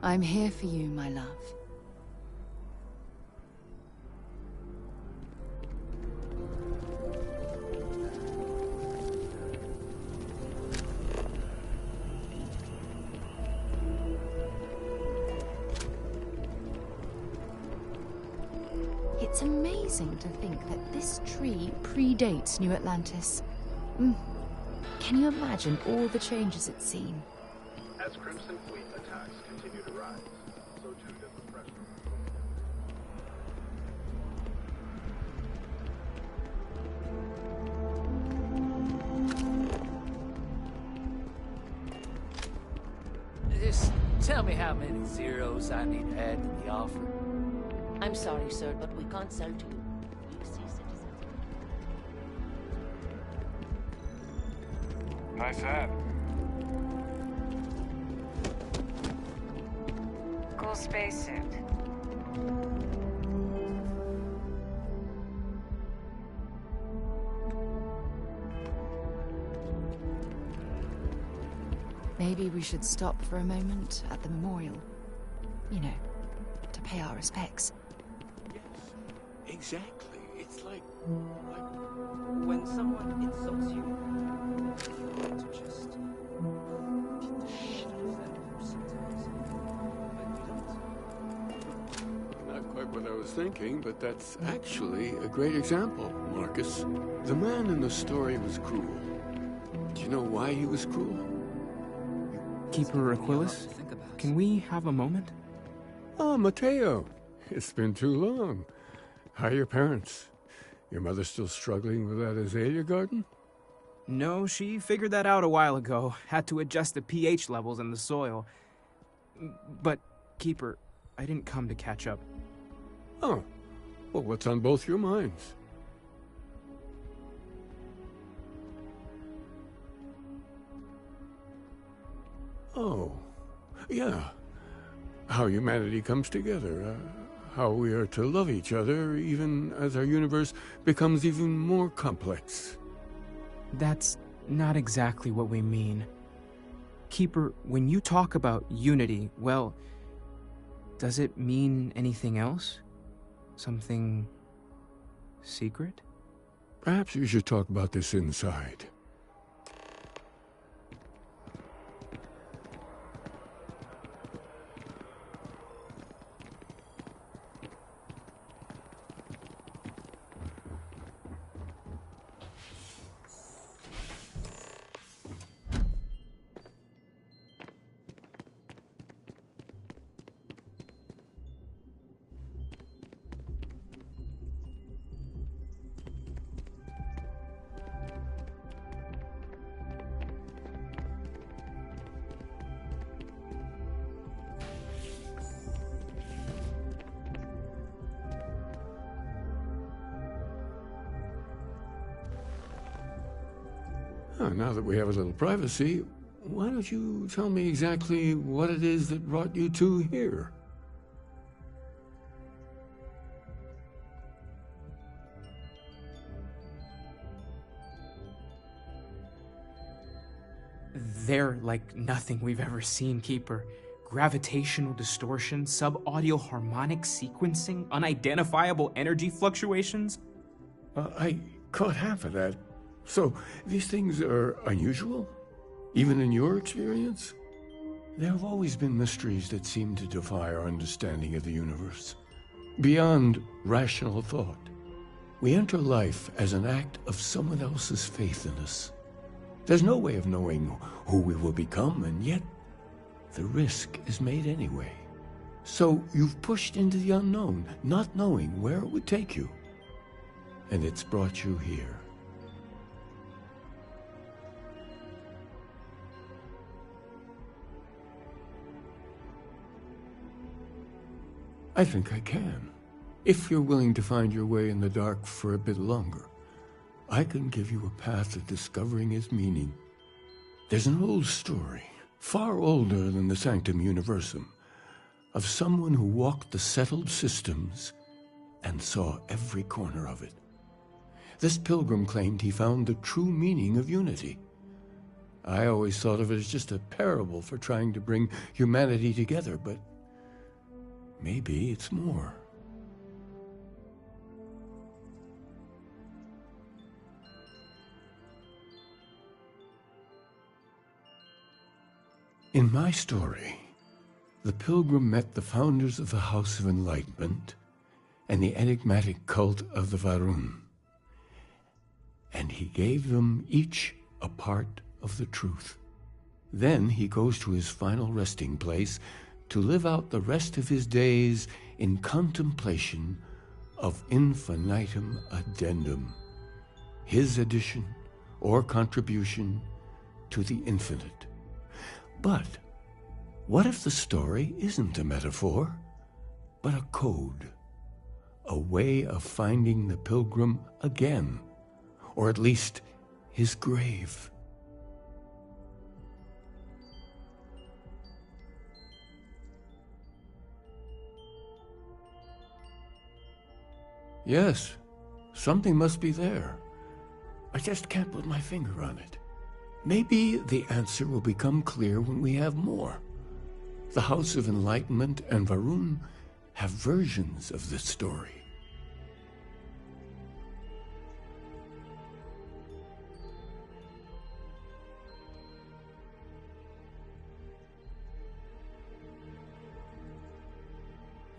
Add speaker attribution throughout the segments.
Speaker 1: I'm here for you, my love. It's amazing to think that this tree predates New Atlantis. Can you imagine all the changes it's seen?
Speaker 2: As Crimson Fleet attacks continue to rise, so too does the pressure.
Speaker 3: Just tell me how many zeros I need to add to the offer.
Speaker 4: I'm sorry, sir, but we can't sell to you. We see citizens.
Speaker 2: Nice hat.
Speaker 5: Cool spacesuit.
Speaker 1: Maybe we should stop for a moment at the memorial. You know, to pay our respects.
Speaker 6: Yes, exactly. It's like when someone insults you, you want to just beat the shit out of them sometimes, but you don't.
Speaker 7: Not quite what I was thinking, but that's actually a great example, Marcus. The man in the story was cruel. Do you know why he was cruel?
Speaker 8: Keeper Aquilus, can we have a moment?
Speaker 7: Oh, Mateo. It's been too long. How are your parents? Your mother still struggling with that azalea garden?
Speaker 8: No, she figured that out a while ago. Had to adjust the pH levels in the soil. But, Keeper, I didn't come to catch up.
Speaker 7: Oh. Well, what's on both your minds? Oh. Yeah. How humanity comes together. How we are to love each other even as our universe becomes even more complex.
Speaker 8: That's not exactly what we mean. Keeper, when you talk about unity, well, does it mean anything else? Something secret?
Speaker 7: Perhaps we should talk about this inside. Now that we have a little privacy, why don't you tell me exactly what it is that brought you two here?
Speaker 8: They're like nothing we've ever seen, Keeper. Gravitational distortion, sub-audio harmonic sequencing, unidentifiable energy fluctuations.
Speaker 7: I caught half of that. So, these things are unusual? Even in your experience? There have always been mysteries that seem to defy our understanding of the universe. Beyond rational thought. We enter life as an act of someone else's faith in us. There's no way of knowing who we will become, and yet the risk is made anyway. So you've pushed into the unknown, not knowing where it would take you. And it's brought you here. I think I can. If you're willing to find your way in the dark for a bit longer, I can give you a path to discovering its meaning. There's an old story, far older than the Sanctum Universum, of someone who walked the settled systems and saw every corner of it. This pilgrim claimed he found the true meaning of unity. I always thought of it as just a parable for trying to bring humanity together, but maybe it's more. In my story, the pilgrim met the founders of the House of Enlightenment and the enigmatic cult of the Varun, and he gave them each a part of the truth. Then he goes to his final resting place to live out the rest of his days in contemplation of infinitum addendum, his addition or contribution to the infinite. But what if the story isn't a metaphor, but a code, a way of finding the pilgrim again, or at least his grave? Yes, something must be there. I just can't put my finger on it. Maybe the answer will become clear when we have more. The House of Enlightenment and Varun have versions of this story.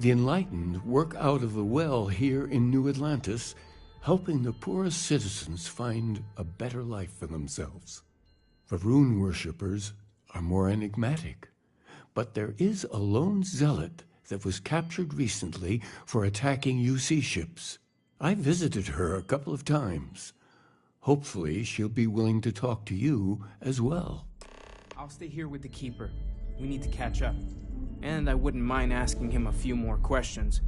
Speaker 7: The enlightened work out of the well here in New Atlantis, helping the poorest citizens find a better life for themselves. Varun worshippers are more enigmatic, but there is a lone zealot that was captured recently for attacking UC ships. I visited her a couple of times. Hopefully she'll be willing to talk to you as well.
Speaker 8: I'll stay here with the Keeper. We need to catch up. And I wouldn't mind asking him a few more questions.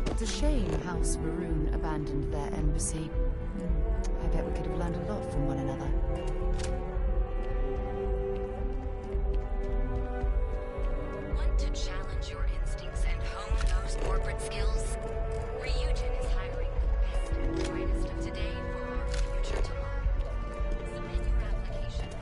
Speaker 1: It's a shame House Varun abandoned their embassy. I bet we could have learned a lot from one another.
Speaker 9: Want to challenge your instincts and hone those corporate skills? Ryujin is hiring the best and brightest of today for our future tomorrow. Submit your application now.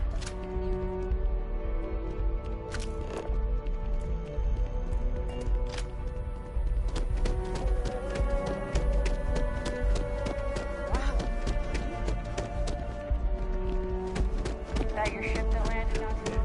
Speaker 5: That your ship that landed on today?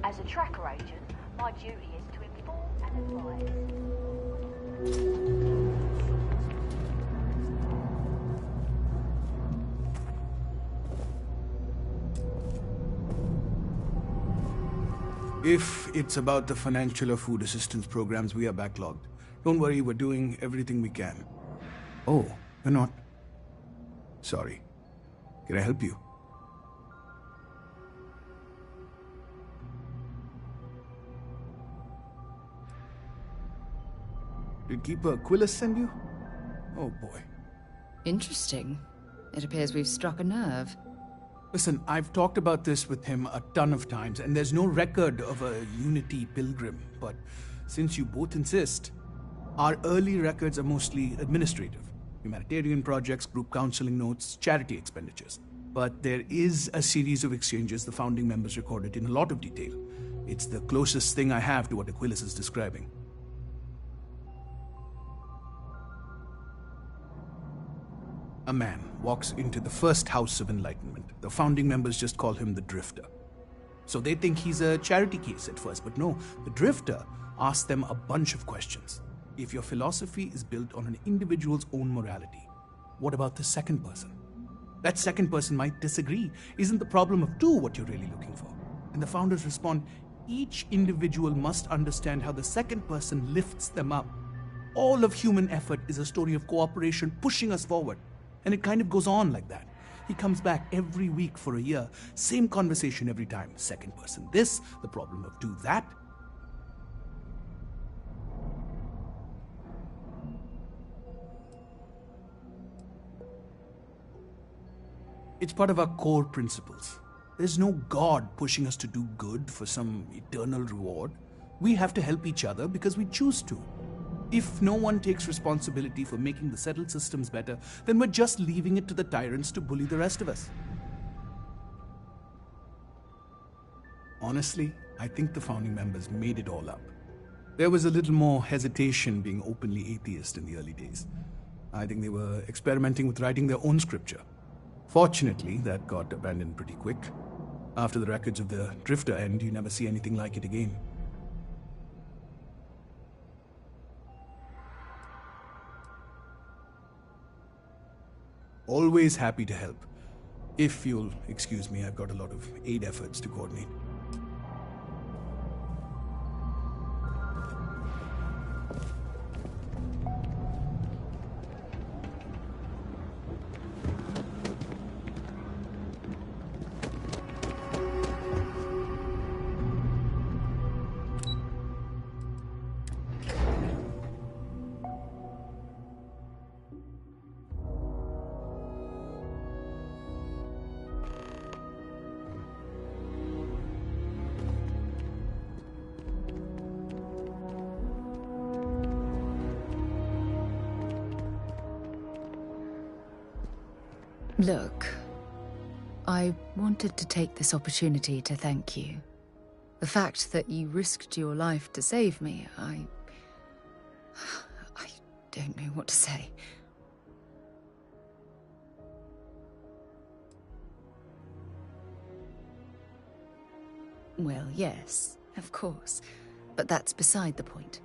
Speaker 5: As a tracker agent, my duty is to inform and advise.
Speaker 10: If it's about the financial or food assistance programs, we are backlogged. Don't worry, we're doing everything we can. Oh, you're not? Sorry. Can I help you? Did Keeper Aquilus send you? Oh boy.
Speaker 1: Interesting. It appears we've struck a nerve.
Speaker 10: Listen, I've talked about this with him a ton of times, and there's no record of a Unity pilgrim. But since you both insist, our early records are mostly administrative. Humanitarian projects, group counseling notes, charity expenditures. But there is a series of exchanges the founding members recorded in a lot of detail. It's the closest thing I have to what Aquilus is describing. A man walks into the first house of enlightenment. The founding members just call him the Drifter. So they think he's a charity case at first, but no, the Drifter asks them a bunch of questions. If your philosophy is built on an individual's own morality, what about the second person? That second person might disagree. Isn't the problem of two what you're really looking for? And the founders respond, each individual must understand how the second person lifts them up. All of human effort is a story of cooperation pushing us forward. And it kind of goes on like that. He comes back every week for a year. Same conversation every time. Second person this, the problem of two that. It's part of our core principles. There's no God pushing us to do good for some eternal reward. We have to help each other because we choose to. If no one takes responsibility for making the settled systems better, then we're just leaving it to the tyrants to bully the rest of us. Honestly, I think the founding members made it all up. There was a little more hesitation being openly atheist in the early days. I think they were experimenting with writing their own scripture. Fortunately, that got abandoned pretty quick. After the records of the Drifter end, you never see anything like it again. Always happy to help. If you'll excuse me, I've got a lot of aid efforts to coordinate.
Speaker 1: Look, I wanted to take this opportunity to thank you. The fact that you risked your life to save me, I don't know what to say. Well, yes, of course, but that's beside the point.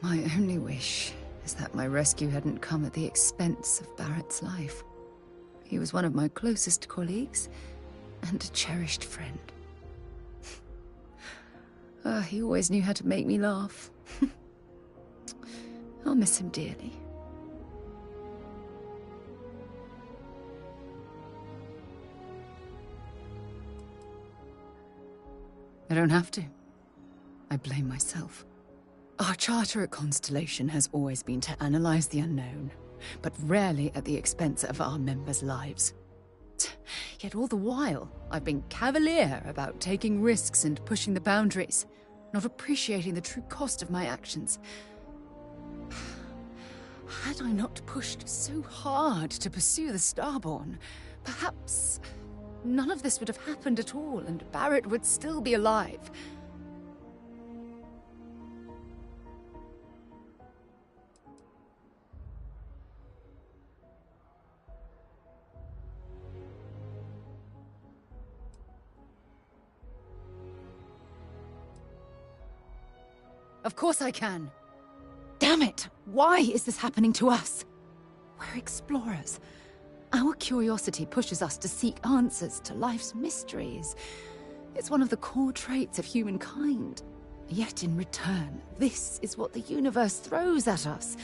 Speaker 1: My only wish is that my rescue hadn't come at the expense of Barrett's life. He was one of my closest colleagues and a cherished friend. He always knew how to make me laugh. I'll miss him dearly. I don't have to. I blame myself. Our charter at Constellation has always been to analyze the unknown, but rarely at the expense of our members' lives. Yet all the while, I've been cavalier about taking risks and pushing the boundaries, not appreciating the true cost of my actions. Had I not pushed so hard to pursue the Starborn, perhaps none of this would have happened at all, and Barrett would still be alive. Of course I can. Damn it! Why is this happening to us? We're explorers. Our curiosity pushes us to seek answers to life's mysteries. It's one of the core traits of humankind. Yet in return, this is what the universe throws at us.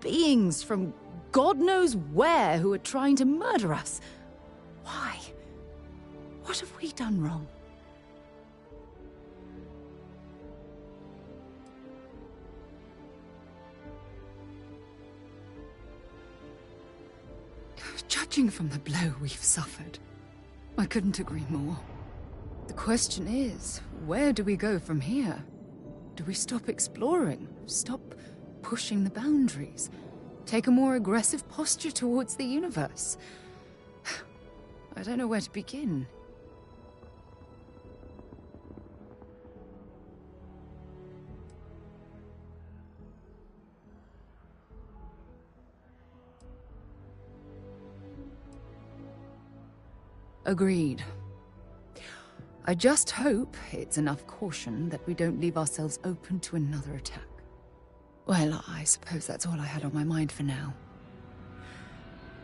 Speaker 1: Beings from God knows where who are trying to murder us. Why? What have we done wrong? Judging from the blow we've suffered, I couldn't agree more. The question is, where do we go from here? Do we stop exploring? Stop pushing the boundaries? Take a more aggressive posture towards the universe? I don't know where to begin. Agreed. I just hope it's enough caution that we don't leave ourselves open to another attack. Well, I suppose that's all I had on my mind for now.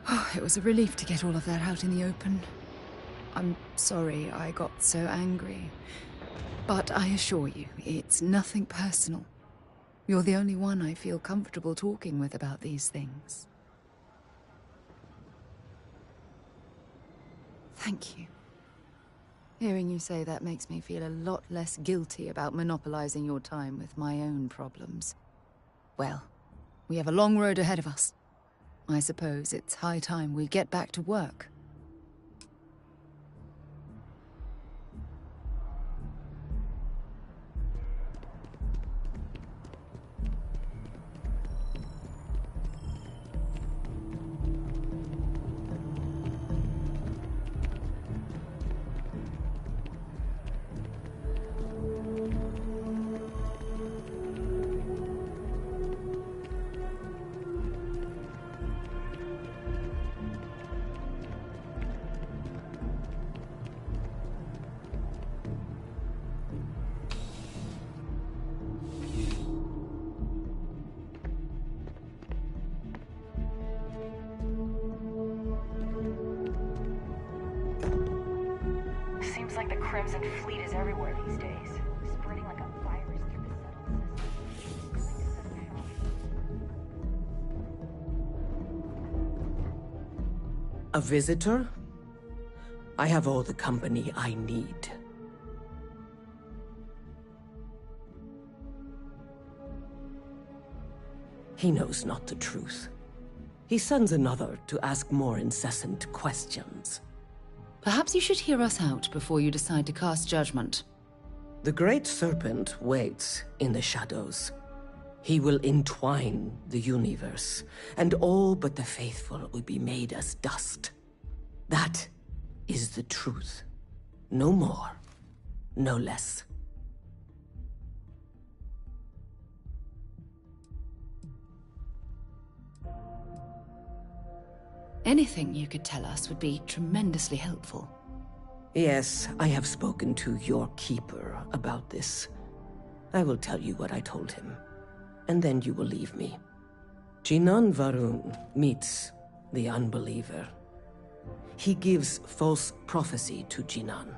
Speaker 1: Oh, it was a relief to get all of that out in the open. I'm sorry I got so angry. But I assure you, it's nothing personal. You're the only one I feel comfortable talking with about these things. Thank you. Hearing you say that makes me feel a lot less guilty about monopolizing your time with my own problems. Well, we have a long road ahead of us. I suppose it's high time we get back to work.
Speaker 5: Seems like the Crimson Fleet is everywhere these days, spreading like a virus through the settled system.
Speaker 11: A visitor? I have all the company I need. He knows not the truth. He sends another to ask more incessant questions.
Speaker 1: Perhaps you should hear us out before you decide to cast judgment.
Speaker 11: The Great Serpent waits in the shadows. He will entwine the universe, and all but the faithful will be made as dust. That is the truth. No more, no less.
Speaker 1: Anything you could tell us would be tremendously helpful.
Speaker 11: Yes, I have spoken to your keeper about this. I will tell you what I told him, and then you will leave me. Jinan Varun meets the unbeliever. He gives false prophecy to Jinan.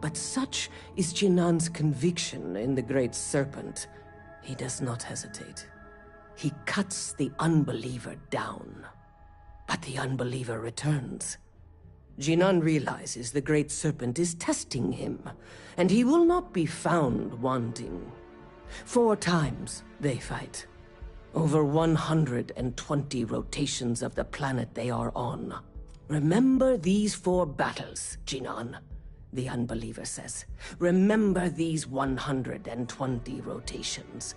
Speaker 11: But such is Jinan's conviction in the Great Serpent, he does not hesitate. He cuts the unbeliever down. But the unbeliever returns. Jinan realizes the Great Serpent is testing him, and he will not be found wanting. 4 times they fight. Over 120 rotations of the planet they are on. Remember these 4 battles, Jinan, the unbeliever says. Remember these 120 rotations.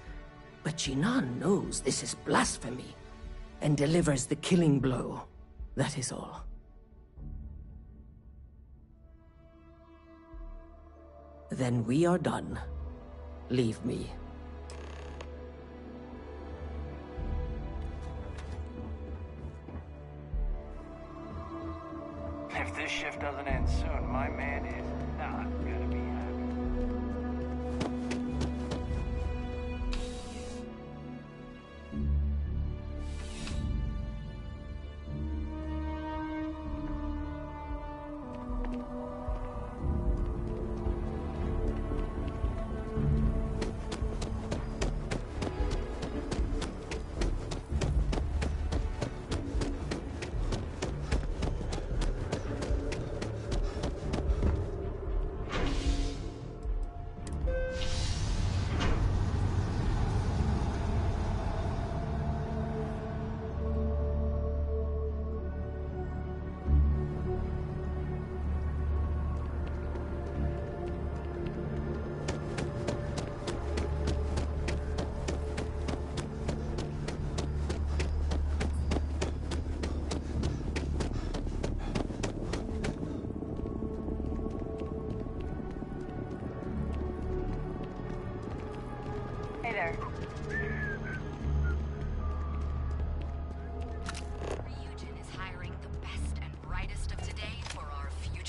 Speaker 11: But Jinan knows this is blasphemy, and delivers the killing blow. That is all. Then we are done. Leave me.
Speaker 3: If this shift doesn't end soon, my man is not gonna be happy.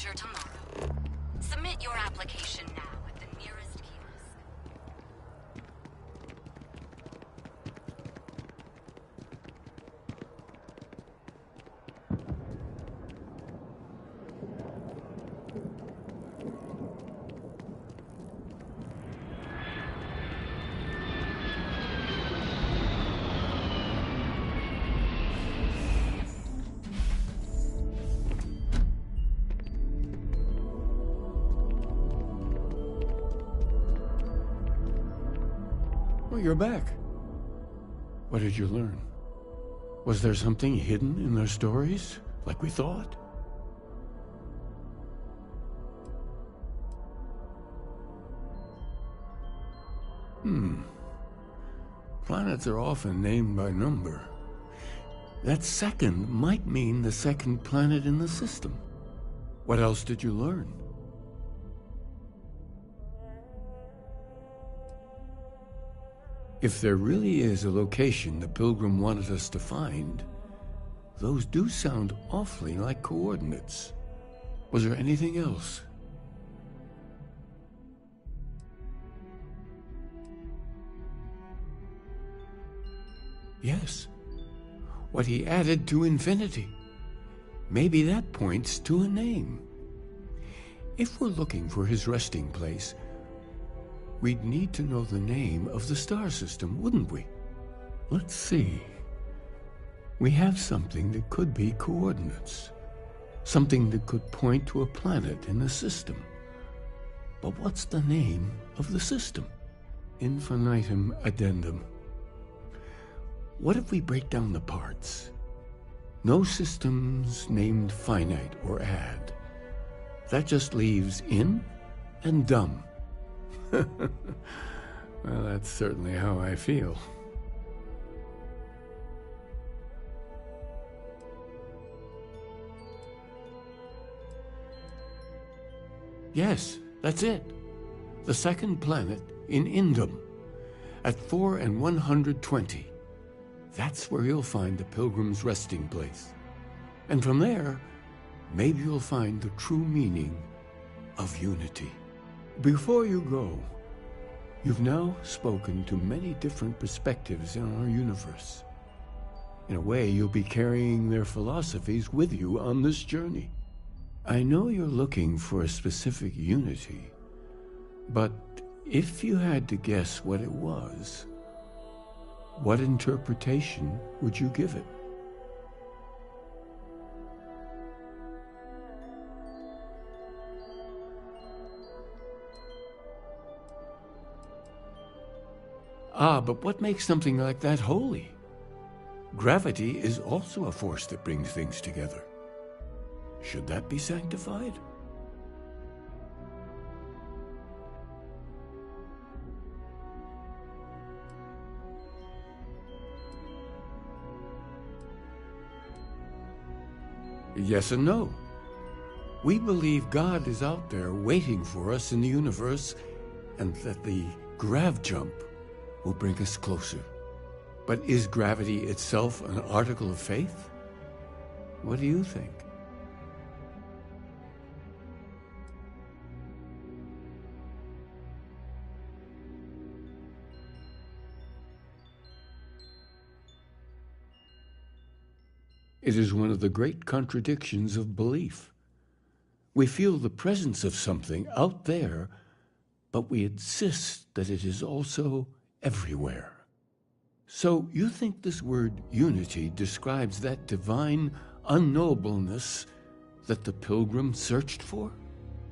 Speaker 9: future tomorrow. Submit your application now at the nearest kiosk.
Speaker 7: Oh, you're back. What did you learn? Was there something hidden in their stories, like we thought? Planets are often named by number. That second might mean the second planet in the system. What else did you learn? If there really is a location the Pilgrim wanted us to find, those do sound awfully like coordinates. Was there anything else? Yes. What he added to infinity. Maybe that points to a name. If we're looking for his resting place, we'd need to know the name of the star system, wouldn't we? Let's see. We have something that could be coordinates. Something that could point to a planet in the system. But what's the name of the system? Infinitum addendum. What if we break down the parts? No systems named finite or add. That just leaves in and dumb. Well, that's certainly how I feel. Yes, that's it. The second planet in Indum, at 4 and 120. That's where you'll find the Pilgrim's resting place. And from there, maybe you'll find the true meaning of unity. Before you go, you've now spoken to many different perspectives in our universe. In a way, you'll be carrying their philosophies with you on this journey. I know you're looking for a specific unity, but if you had to guess what it was, what interpretation would you give it? Ah, but what makes something like that holy? Gravity is also a force that brings things together. Should that be sanctified? Yes and no. We believe God is out there waiting for us in the universe, and that the grav jump will bring us closer. But is gravity itself an article of faith? What do you think? It is one of the great contradictions of belief. We feel the presence of something out there, but we insist that it is also everywhere. So you think this word unity describes that divine unknowableness that the Pilgrim searched for?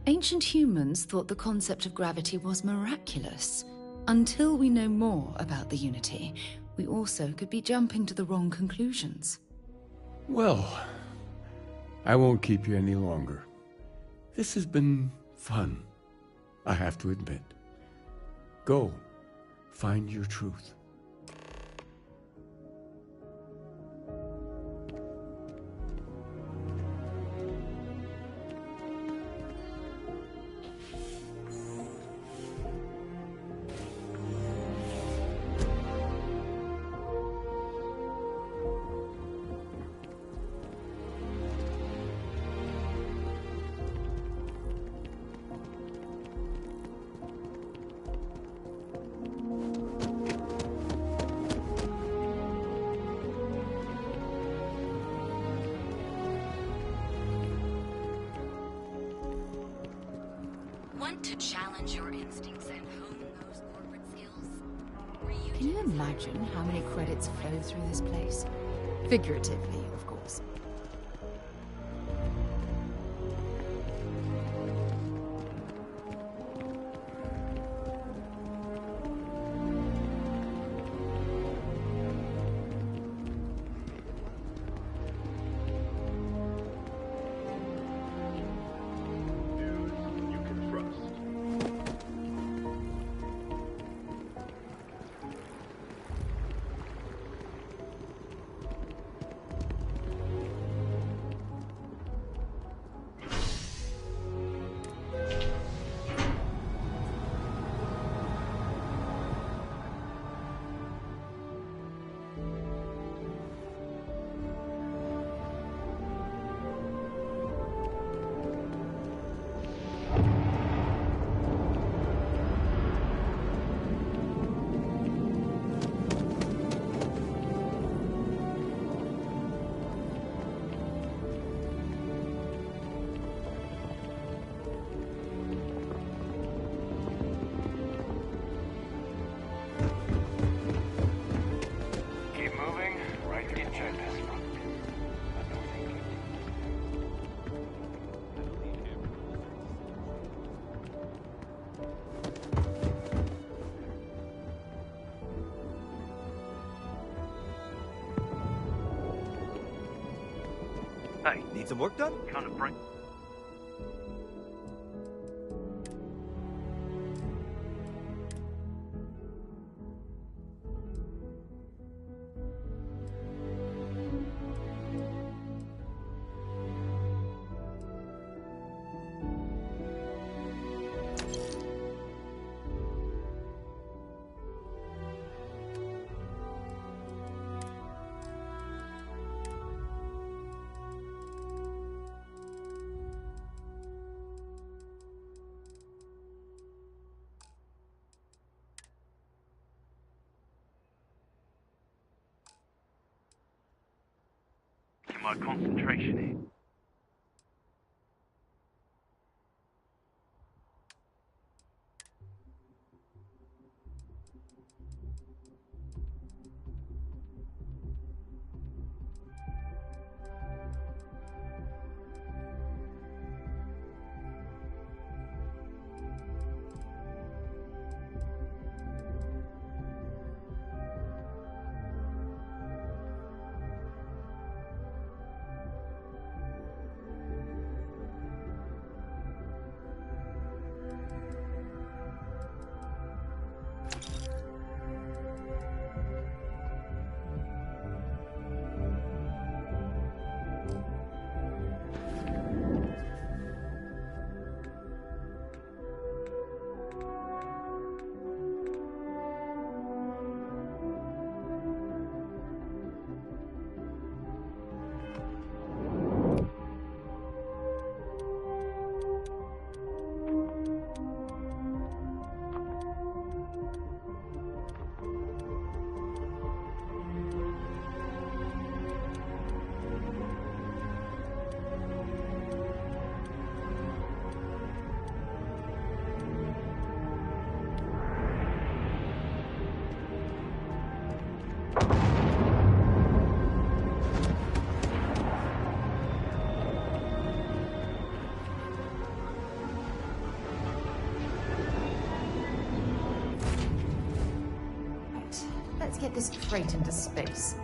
Speaker 1: Ancient humans thought the concept of gravity was miraculous. Until we know more about the unity, we also could be jumping to the wrong conclusions.
Speaker 7: Well, I won't keep you any longer. This has been fun, I have to admit. Go, find your truth.
Speaker 9: Want to challenge your instincts and hone those corporate skills?
Speaker 1: Can you imagine how many credits flow through this place? Figuratively, of course.
Speaker 2: News you can trust.
Speaker 3: Keep moving, right into this one. I don't think
Speaker 6: Hey, need some work done?
Speaker 3: kind of bring. My concentration here.
Speaker 1: Let's get this straight into space.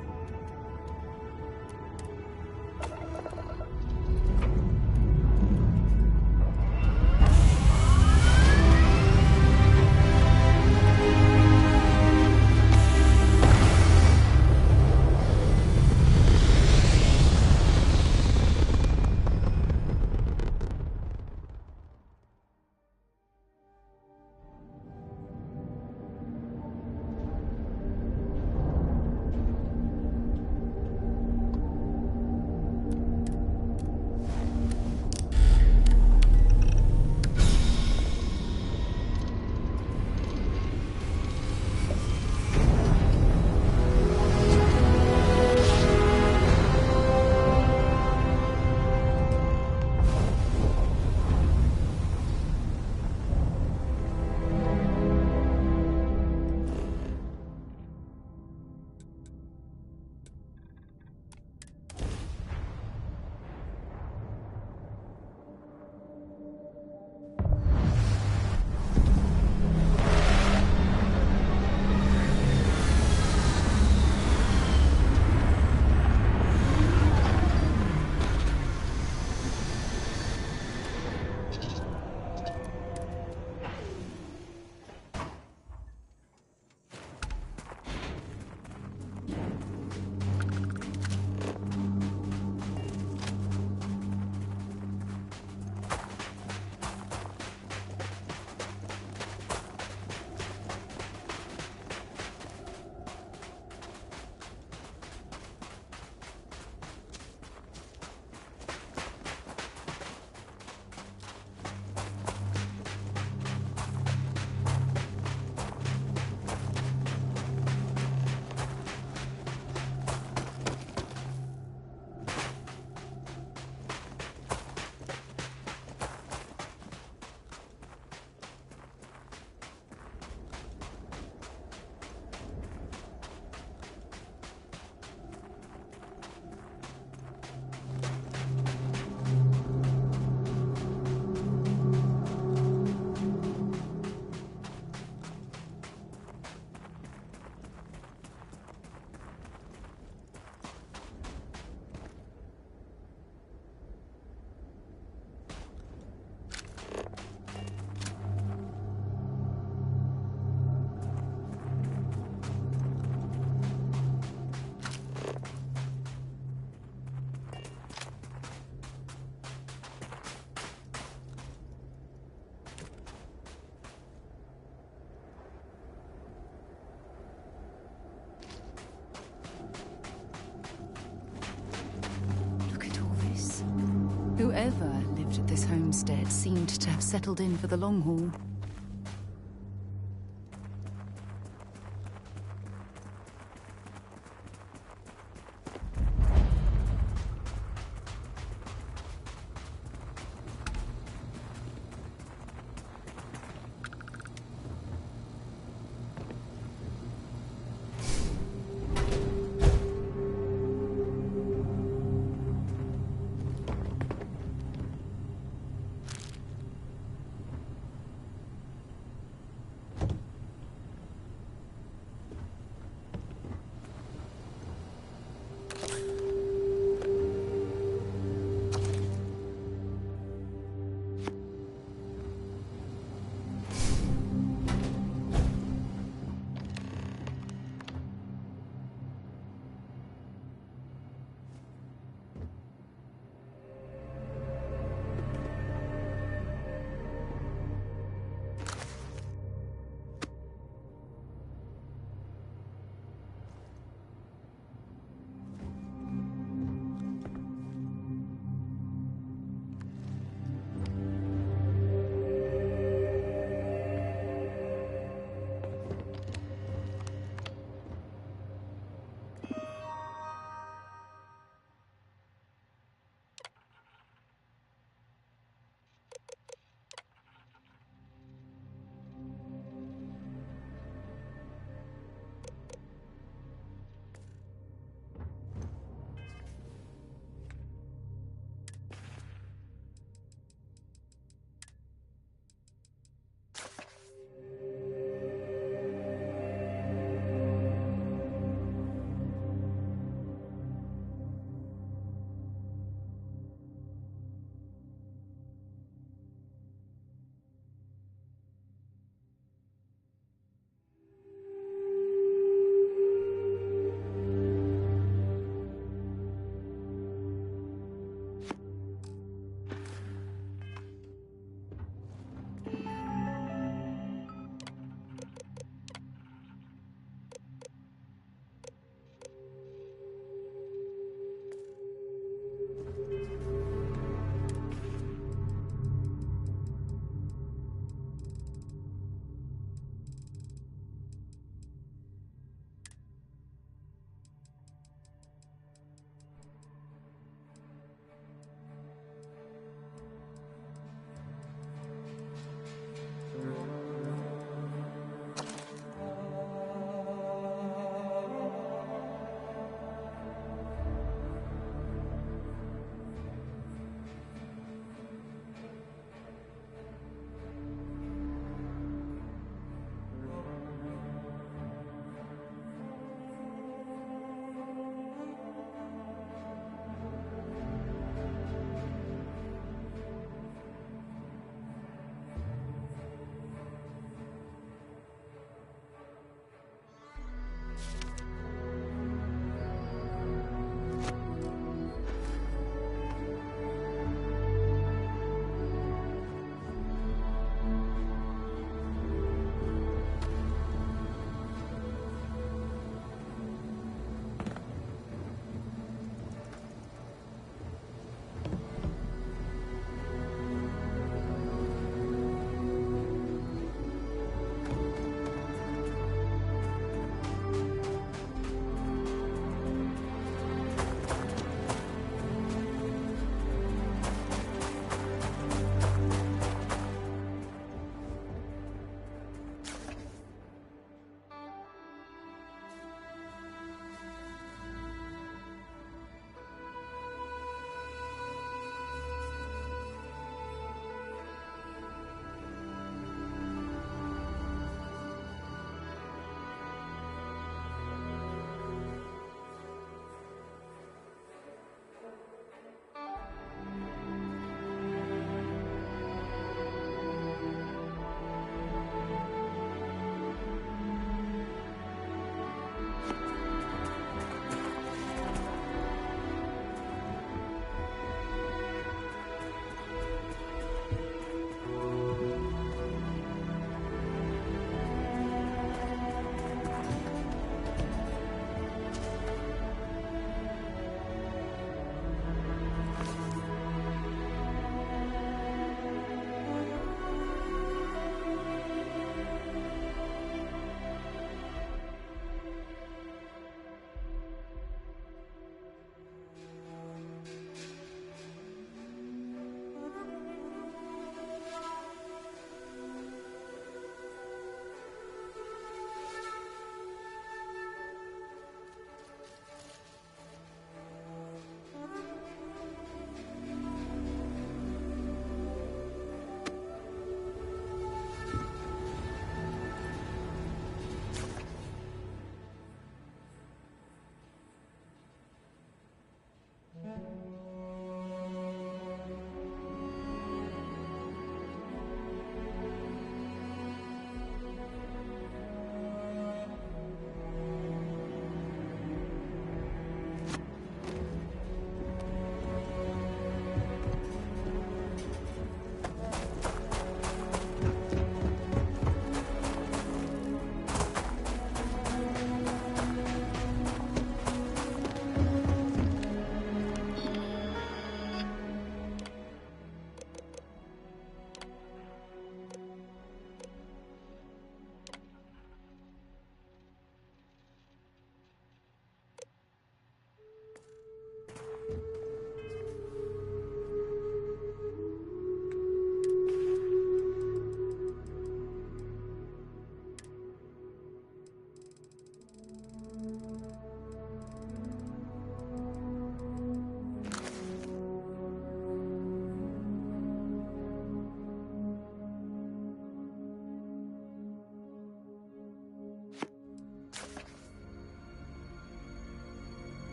Speaker 1: whoever lived at this homestead seemed to have settled in for the long haul.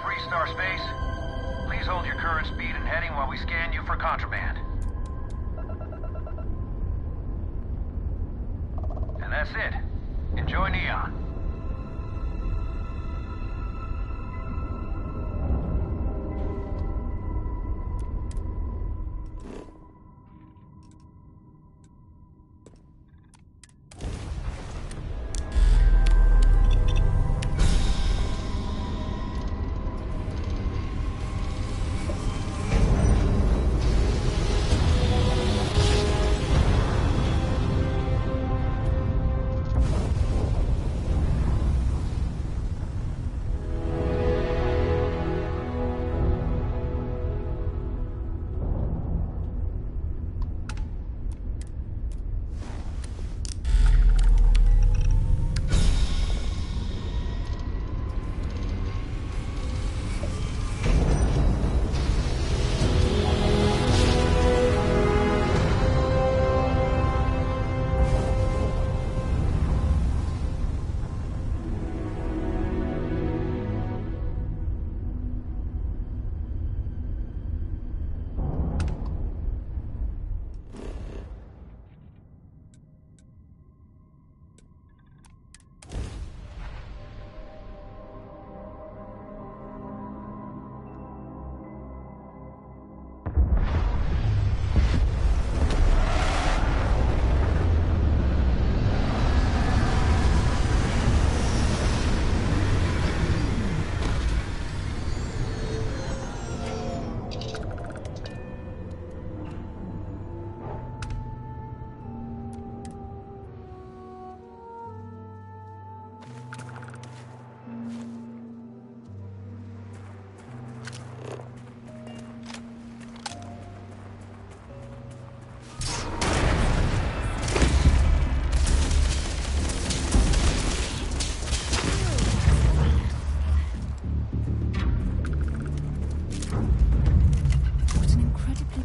Speaker 3: Freestar Space. Please hold your current speed and heading while we scan you for contraband. And that's it. Enjoy Neon.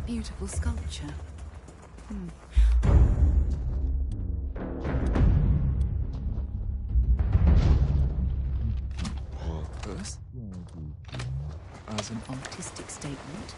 Speaker 1: Beautiful sculpture.
Speaker 12: Purpose? As an
Speaker 1: artistic statement.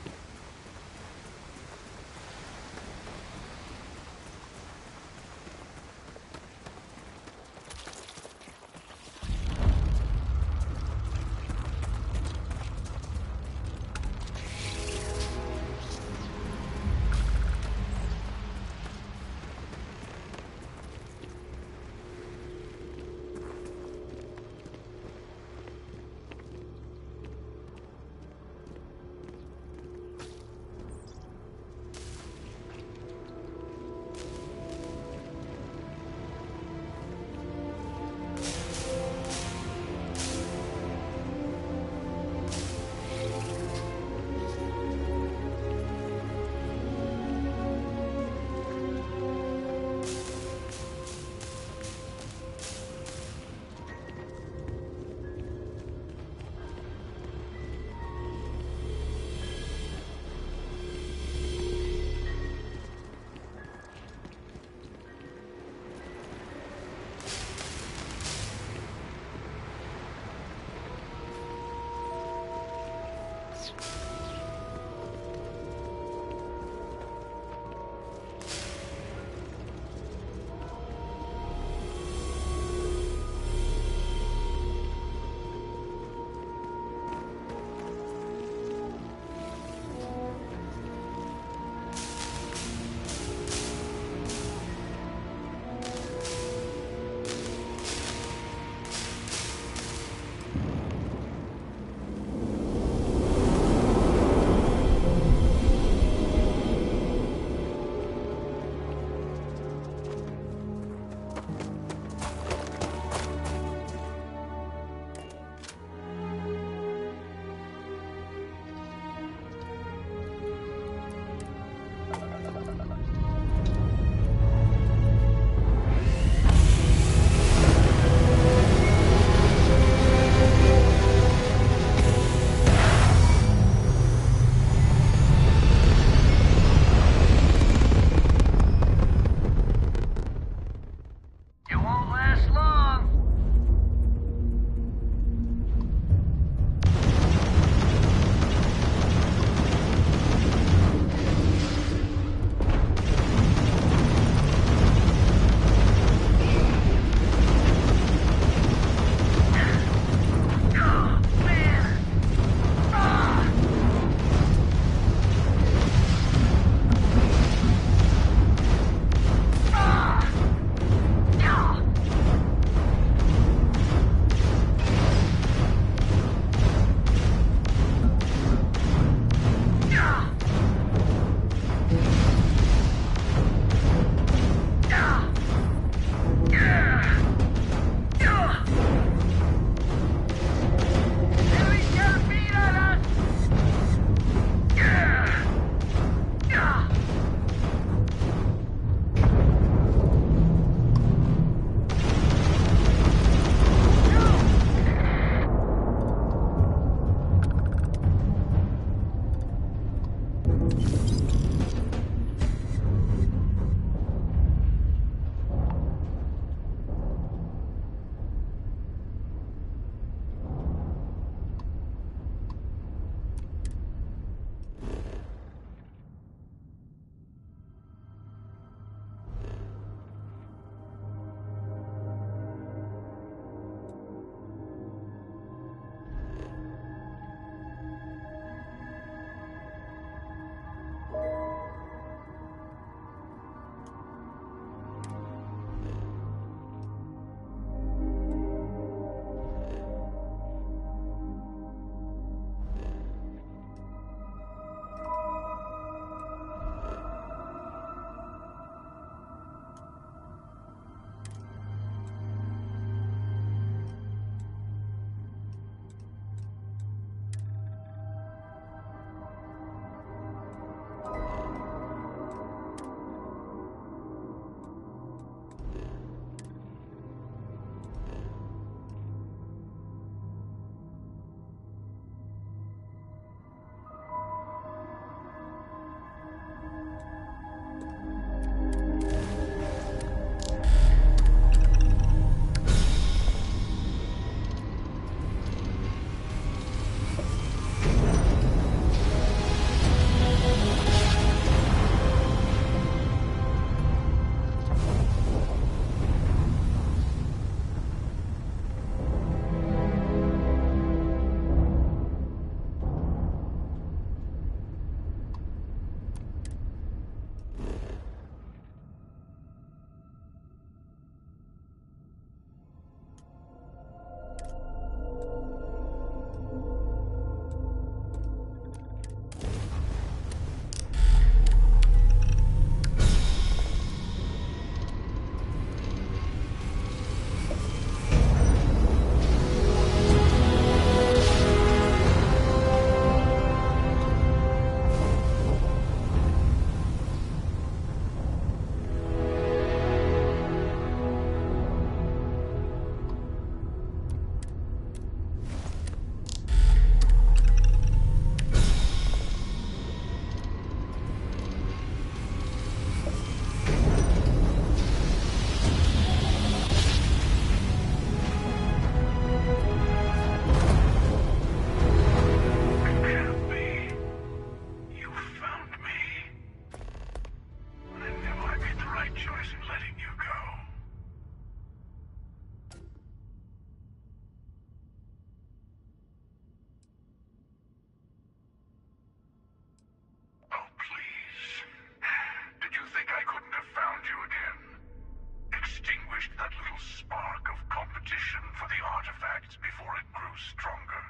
Speaker 13: the artifacts before it grew stronger.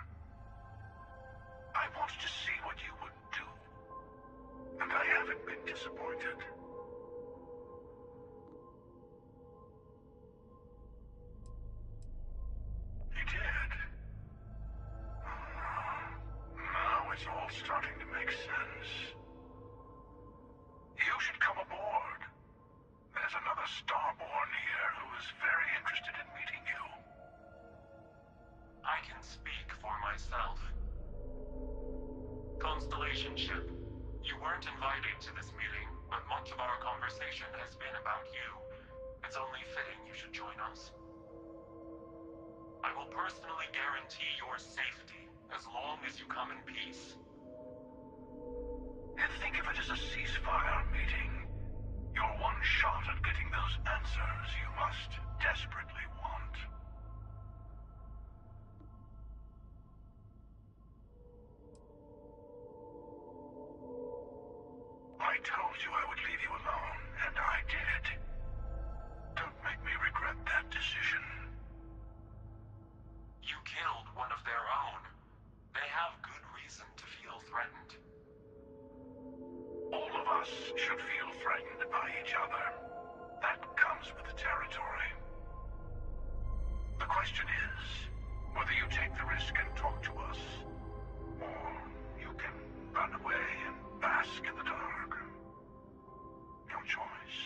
Speaker 13: I wanted to see what you would do, and I haven't been disappointed. You did. Now it's all starting to make sense. You should come aboard. There's another Starborn here who is very interested in meeting you.
Speaker 14: I can speak for myself. Constellation ship, you weren't invited to this meeting, but much of our conversation has been about you. It's only fitting you should join us. I will personally guarantee your safety as long as you come in peace.
Speaker 13: And think of it as a ceasefire meeting. Your one shot at getting those answers you must desperately want. I told you I would leave you alone, and I did. Don't make me regret that decision.
Speaker 14: You killed one of their own. They have good reason to feel threatened.
Speaker 13: All of us should feel threatened by each other. That comes with the territory. The question is, whether you take the risk and talk to us, or you can run away and bask in the dark. Your choice.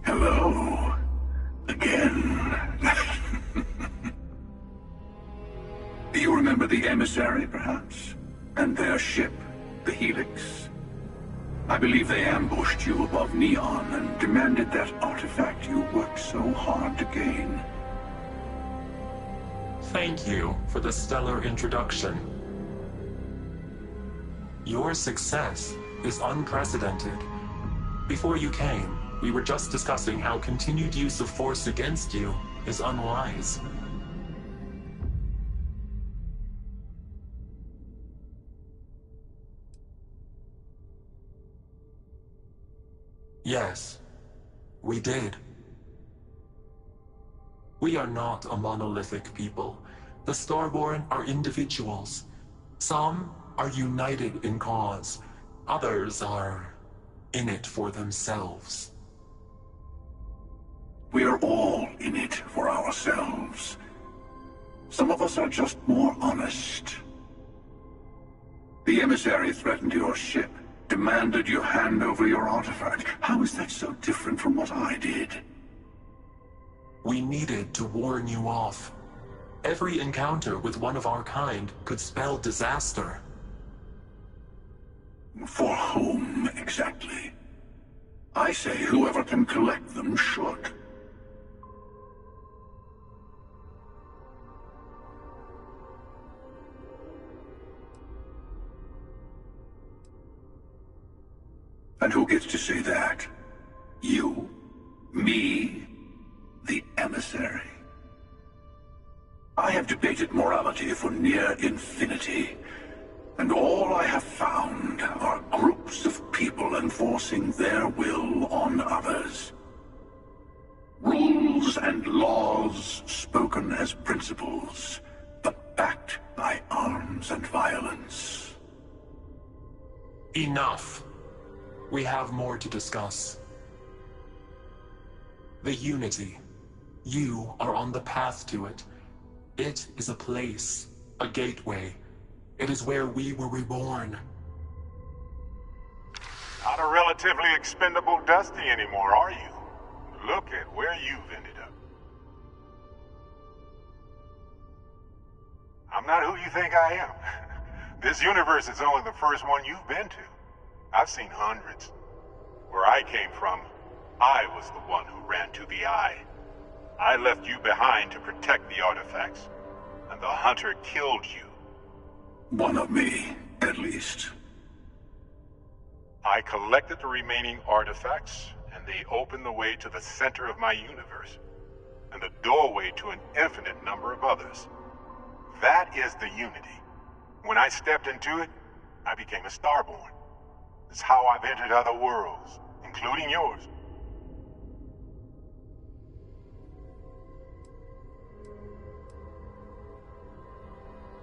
Speaker 13: Hello. Again. Do you remember the emissary, perhaps? And their ship, the Helix? I believe they ambushed you above Neon and demanded that artifact you worked so hard to gain.
Speaker 14: Thank you for the stellar introduction. Your success is unprecedented. Before you came, we were just discussing how continued use of force against you is unwise. Yes, we did. We are not a monolithic people. The Starborn are individuals. Some are united in cause. Others are in it for themselves.
Speaker 13: We are all in it for ourselves. Some of us are just more honest. The emissary threatened your ship, demanded you hand over your artifact. How is that so different from what I did?
Speaker 14: We needed to warn you off. Every encounter with one of our kind could spell disaster.
Speaker 13: For whom, exactly? I say whoever can collect them should. And who gets to say that? You? Me? The emissary? I have debated morality for near infinity, and all I have found are groups of people enforcing their will on others. Rule and laws spoken as principles, but backed by arms and violence.
Speaker 14: Enough. We have more to discuss. The Unity. You are on the path to it. It is a place, a gateway. It is where we were reborn.
Speaker 2: Not a relatively expendable Dusty anymore, are you? Look at where you've ended up. I'm not who you think I am. This universe is only the first one you've been to. I've seen hundreds. Where I came from, I was the one who ran to the Eye. I left you behind to protect the artifacts, and the Hunter killed you.
Speaker 13: One of me, at least.
Speaker 2: I collected the remaining artifacts, and they opened the way to the center of my universe, and the doorway to an infinite number of others. That is the Unity. When I stepped into it, I became a Starborn. It's how I've entered other worlds, including yours.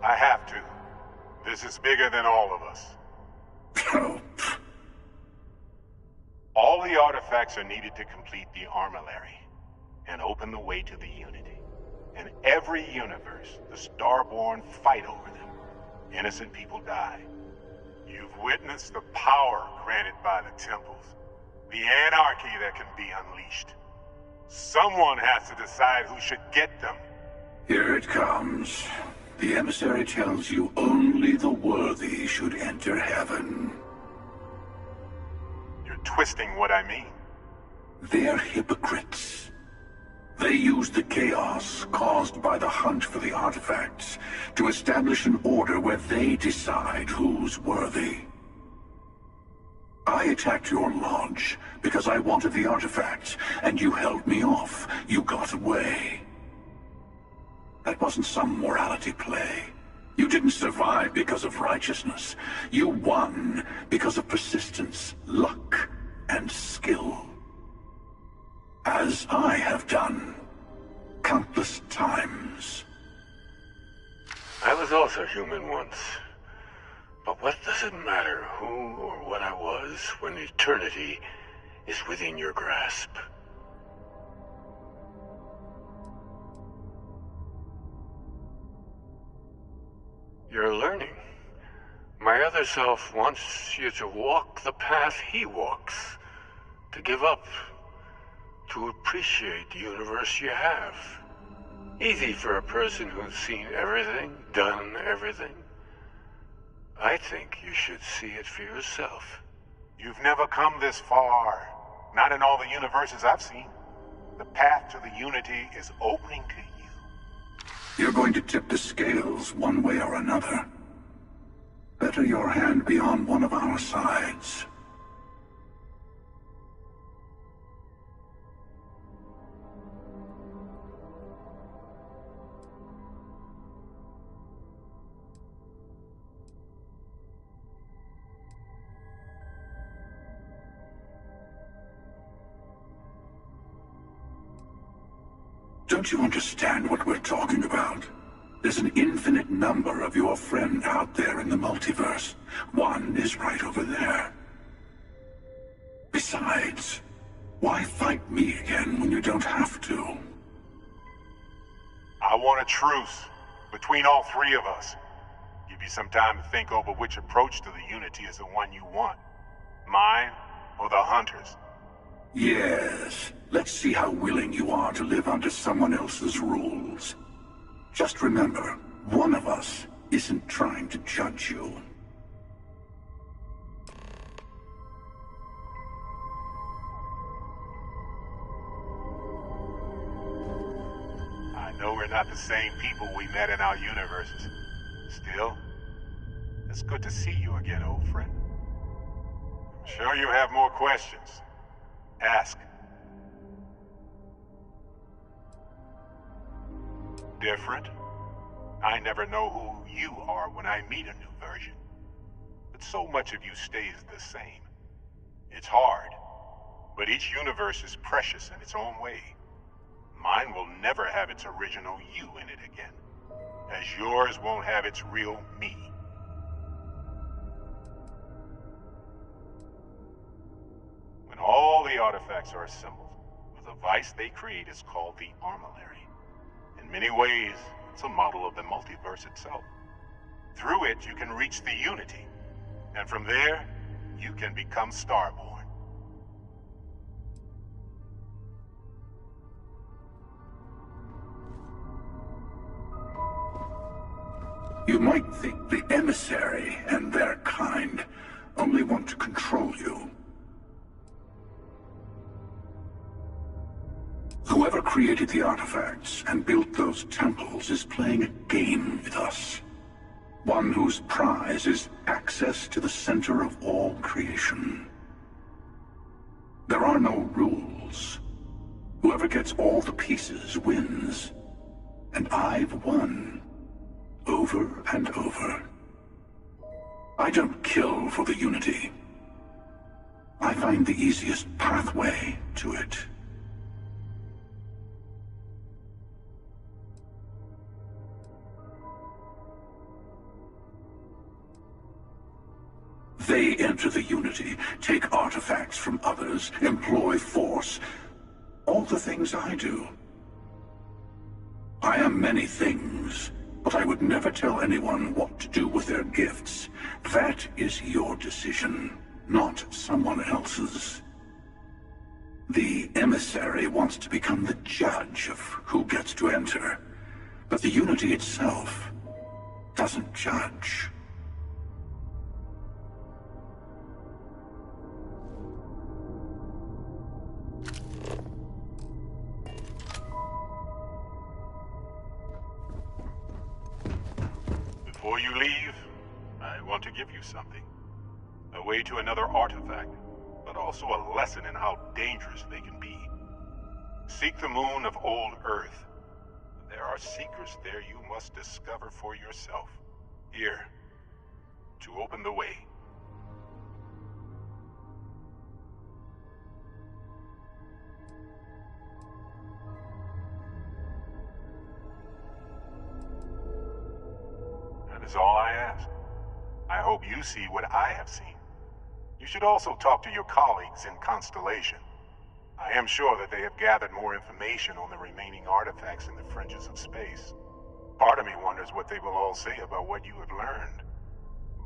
Speaker 2: I have to. This is bigger than all of us. All the artifacts are needed to complete the Armillary and open the way to the Unity. In every universe, the Starborn fight over them. Innocent people die. You've witnessed the power granted by the temples, the anarchy that can be unleashed. Someone has to decide who should get them.
Speaker 13: Here it comes. The emissary tells you only the worthy should enter heaven.
Speaker 2: You're twisting what I mean.
Speaker 13: They're hypocrites. They use the chaos caused by the hunt for the artifacts to establish an order where they decide who's worthy. I attacked your lodge because I wanted the artifacts, and you held me off. You got away. That wasn't some morality play. You didn't survive because of righteousness. You won because of persistence, luck, and skill. As I have done, countless times.
Speaker 7: I was also human once. But what does it matter who or what I was when eternity is within your grasp? You're learning. My other self wants you to walk the path he walks, to give up, to appreciate the universe you have. Easy for a person who's seen everything, done everything. I think you should see it for yourself.
Speaker 2: You've never come this far. Not in all the universes I've seen. The path to the Unity is opening to you.
Speaker 13: You're going to tip the scales one way or another. Better your hand be on one of our sides. Don't you understand what we're talking about? There's an infinite number of your friend out there in the multiverse. One is right over there. Besides, why fight me again when you don't have to?
Speaker 2: I want a truce between all three of us. Give you some time to think over which approach to the Unity is the one you want. Mine or the Hunter's?
Speaker 13: Yes. Let's see how willing you are to live under someone else's rules. Just remember, one of us isn't trying to judge you.
Speaker 2: I know we're not the same people we met in our universes. Still, it's good to see you again, old friend. I'm sure you have more questions. Ask. Different? I never know who you are when I meet a new version. But so much of you stays the same. It's hard, but each universe is precious in its own way. Mine never have its original you in it again, as yours won't have its real me. When all the artifacts are assembled, the device they create is called the Armillary. In many ways, it's a model of the multiverse itself. Through it, you can reach the Unity, and from there, you can become Starborn.
Speaker 13: You might think the emissary and their kind only want to control you. Whoever created the artifacts and built those temples is playing a game with us. One whose prize is access to the center of all creation. There are no rules. Whoever gets all the pieces wins. And I've won. Over and over. I don't kill for the Unity. I find the easiest pathway to it. They enter the Unity, take artifacts from others, employ force. All the things I do. I am many things. But I would never tell anyone what to do with their gifts. That is your decision, not someone else's. The emissary wants to become the judge of who gets to enter. But the Unity itself doesn't judge.
Speaker 2: Before you leave, I want to give you something. A way to another artifact, but also a lesson in how dangerous they can be. Seek the moon of old Earth. There are secrets there you must discover for yourself. Here, to open the way. That is all I ask. I hope you see what I have seen. You should also talk to your colleagues in Constellation. I am sure that they have gathered more information on the remaining artifacts in the fringes of space. Part of me wonders what they will all say about what you have learned.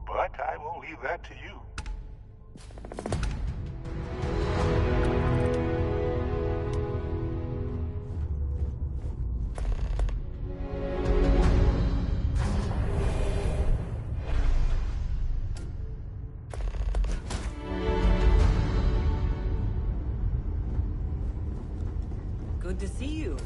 Speaker 2: But I will leave that to you.
Speaker 15: Good to see you.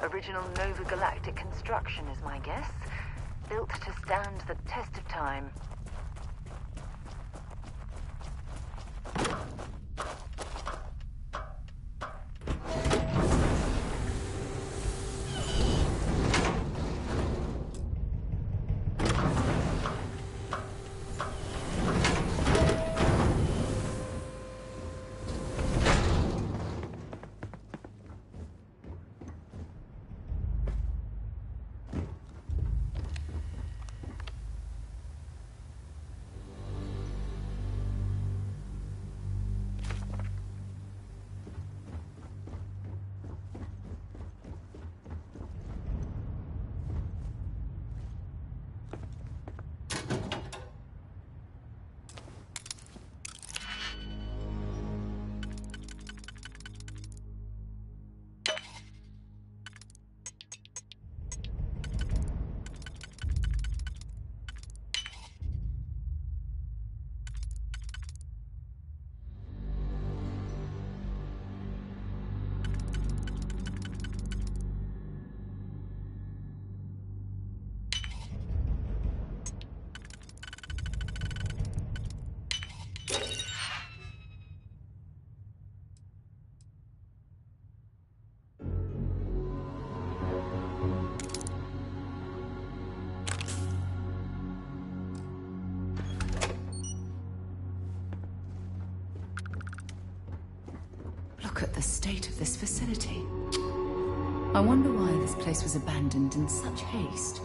Speaker 15: Original Nova Galactic construction is my guess. Built to stand the test of time.
Speaker 1: Look at the state of this facility. I wonder why this place was abandoned in such haste.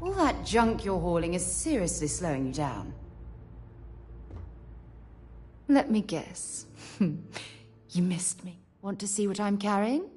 Speaker 1: All that junk you're hauling is seriously slowing you down. Let me guess. You missed me. Want to see what I'm carrying?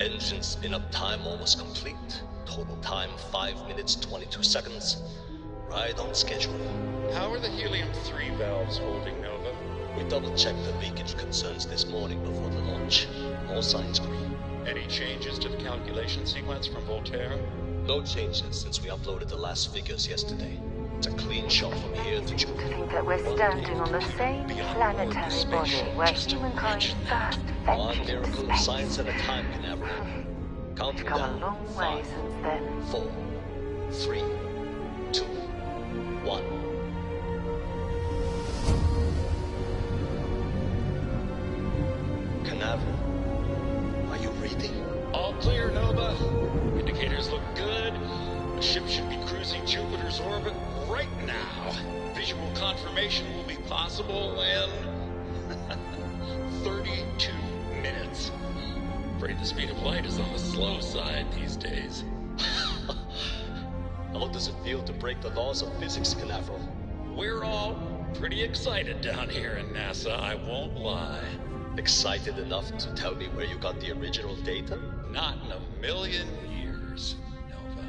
Speaker 16: Engine spin-up time almost complete. Total time 5 minutes 22 seconds. Right on schedule.
Speaker 17: How are the helium-3 valves holding, Nova?
Speaker 16: We double-checked the leakage concerns this morning before the launch. All signs green.
Speaker 17: Any changes to the calculation sequence from Voltaire?
Speaker 16: No changes since we uploaded the last figures yesterday. It's a clean shot from here to Jupiter.
Speaker 15: To think that we're standing on the same planetary body where humankind first
Speaker 16: One
Speaker 15: ventured into
Speaker 16: miracle of
Speaker 15: space.
Speaker 16: science at a time, Canaveral. Counting
Speaker 15: We've come
Speaker 16: down.
Speaker 15: a long way since then.
Speaker 16: 4, 3, 2, 1. Canaveral, are you reading?
Speaker 17: All clear, Nova. Indicators look good. The ship should be cruising Jupiter's orbit right now. Visual confirmation will be possible in 32 minutes. Afraid the speed of light is on the slow side these days.
Speaker 16: How does it feel to break the laws of physics, Canaveral?
Speaker 17: We're all pretty excited down here in NASA, I won't lie.
Speaker 16: Excited enough to tell me where you got the original data?
Speaker 17: Not in a million years, Nova.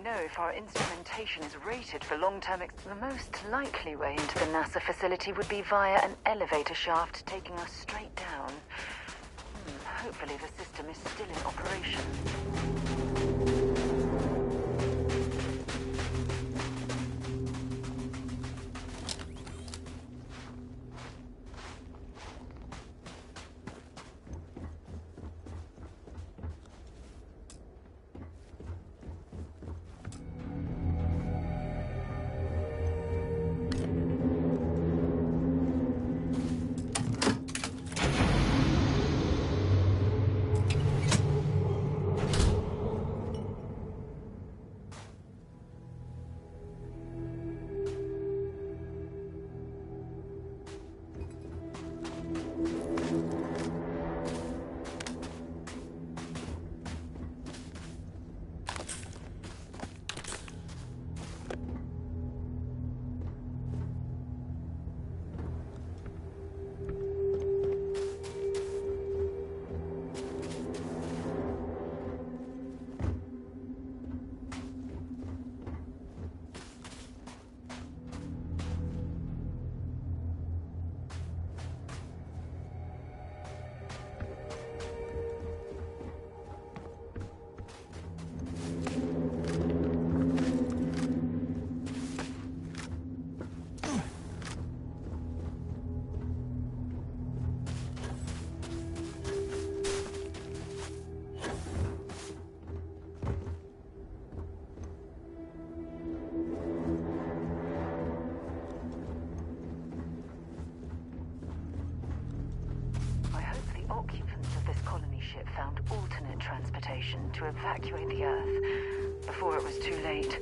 Speaker 15: know if our instrumentation is rated for long-term The most likely way into the NASA facility would be via an elevator shaft taking us straight down. Hopefully the system is still in operation. Found alternate transportation to evacuate the Earth before it was too late.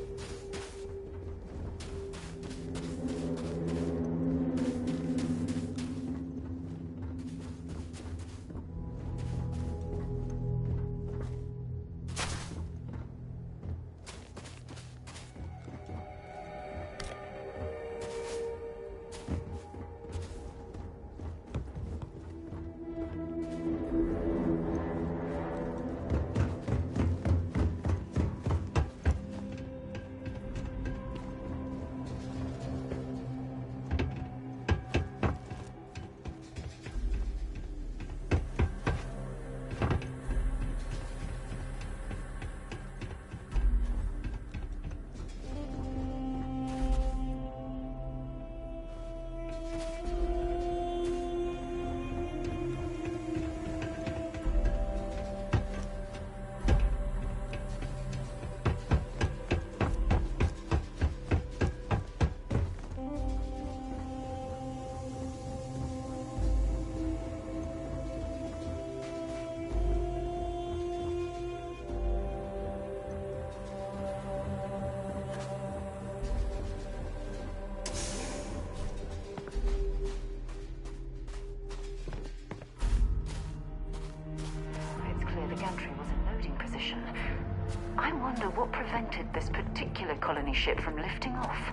Speaker 15: I wonder what prevented this particular colony ship from lifting off.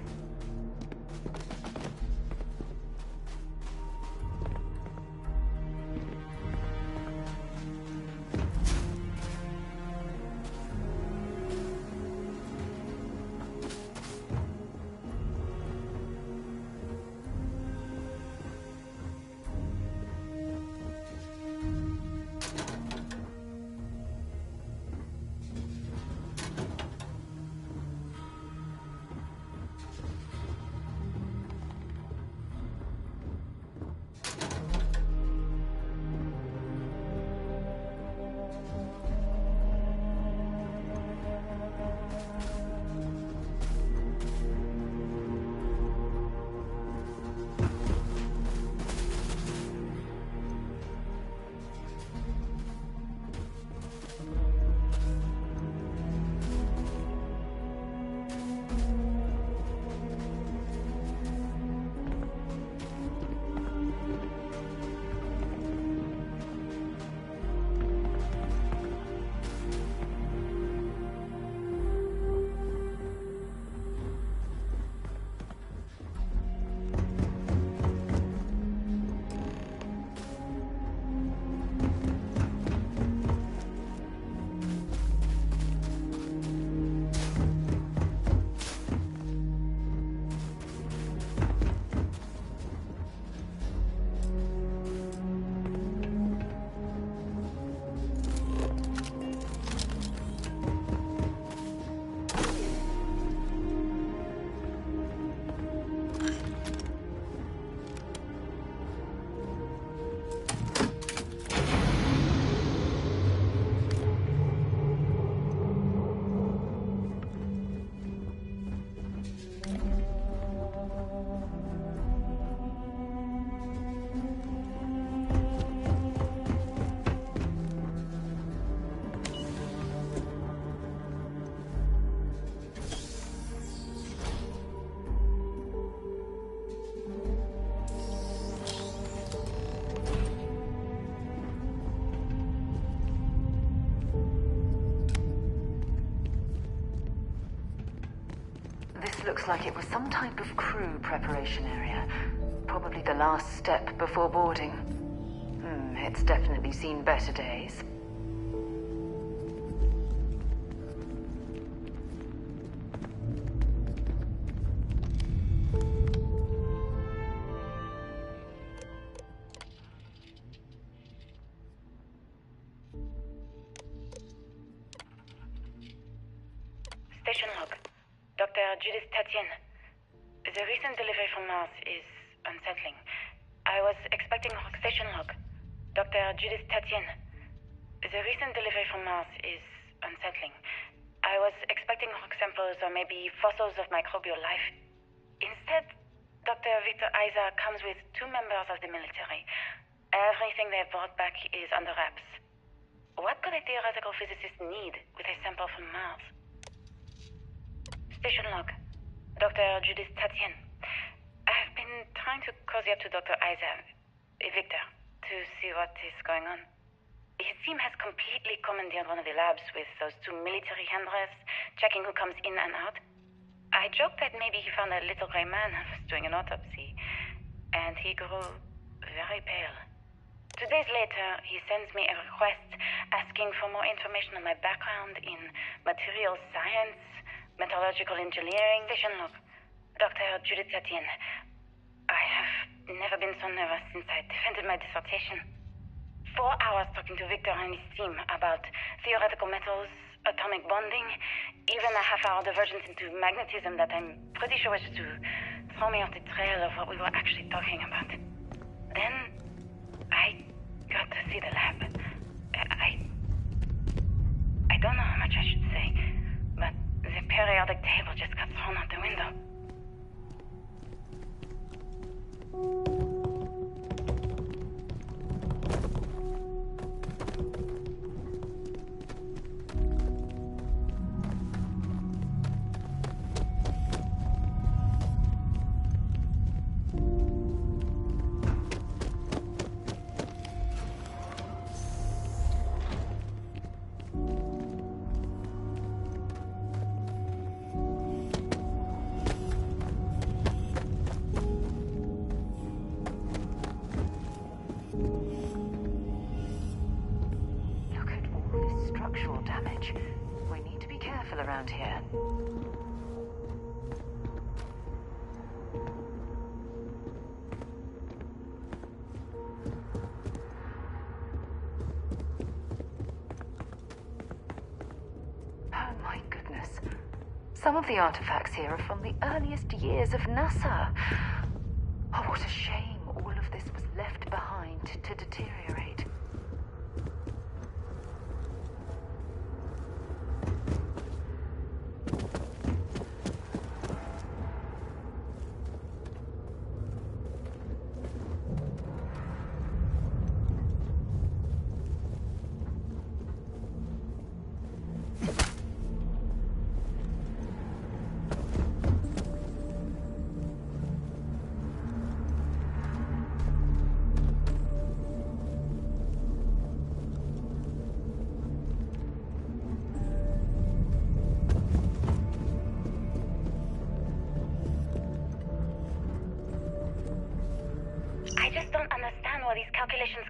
Speaker 15: looks like it was some type of crew preparation area. Probably the last step before boarding. It's definitely seen better days.
Speaker 18: Station log. Dr. Judith Tatienne. The recent delivery from Mars is unsettling. I was expecting station log. Dr. Judith Tatienne. The recent delivery from Mars is unsettling. I was expecting rock samples or maybe fossils of microbial life. Instead, Dr. Victor Isa comes with 2 members of the military. Everything they brought back is under wraps. What could a theoretical physicist need with a sample from Mars? Station log. Dr. Judith Tatienne. I've been trying to cozy up to Dr. Isa, Victor, to see what is going on. His team has completely commandeered one of the labs with those 2 military handlers, checking who comes in and out. I joked that maybe he found a little gray man who was doing an autopsy, and he grew very pale. 2 days later, he sends me a request asking for more information on my background in material science, metallurgical engineering. Station log. Dr. Judith Tatienne. I have never been so nervous since I defended my dissertation. 4 hours talking to Victor and his team about theoretical metals, atomic bonding, even a half-hour divergence into magnetism that I'm pretty sure was to throw me off the trail of what we were actually talking about. Then, I got to see the lab. I don't know how much I should say, but the periodic table just got thrown out the window. Damage. We need to be careful around here. Oh my goodness. Some of the artifacts here are from the earliest years of NASA. Oh, what a shame all of this was left behind to deteriorate.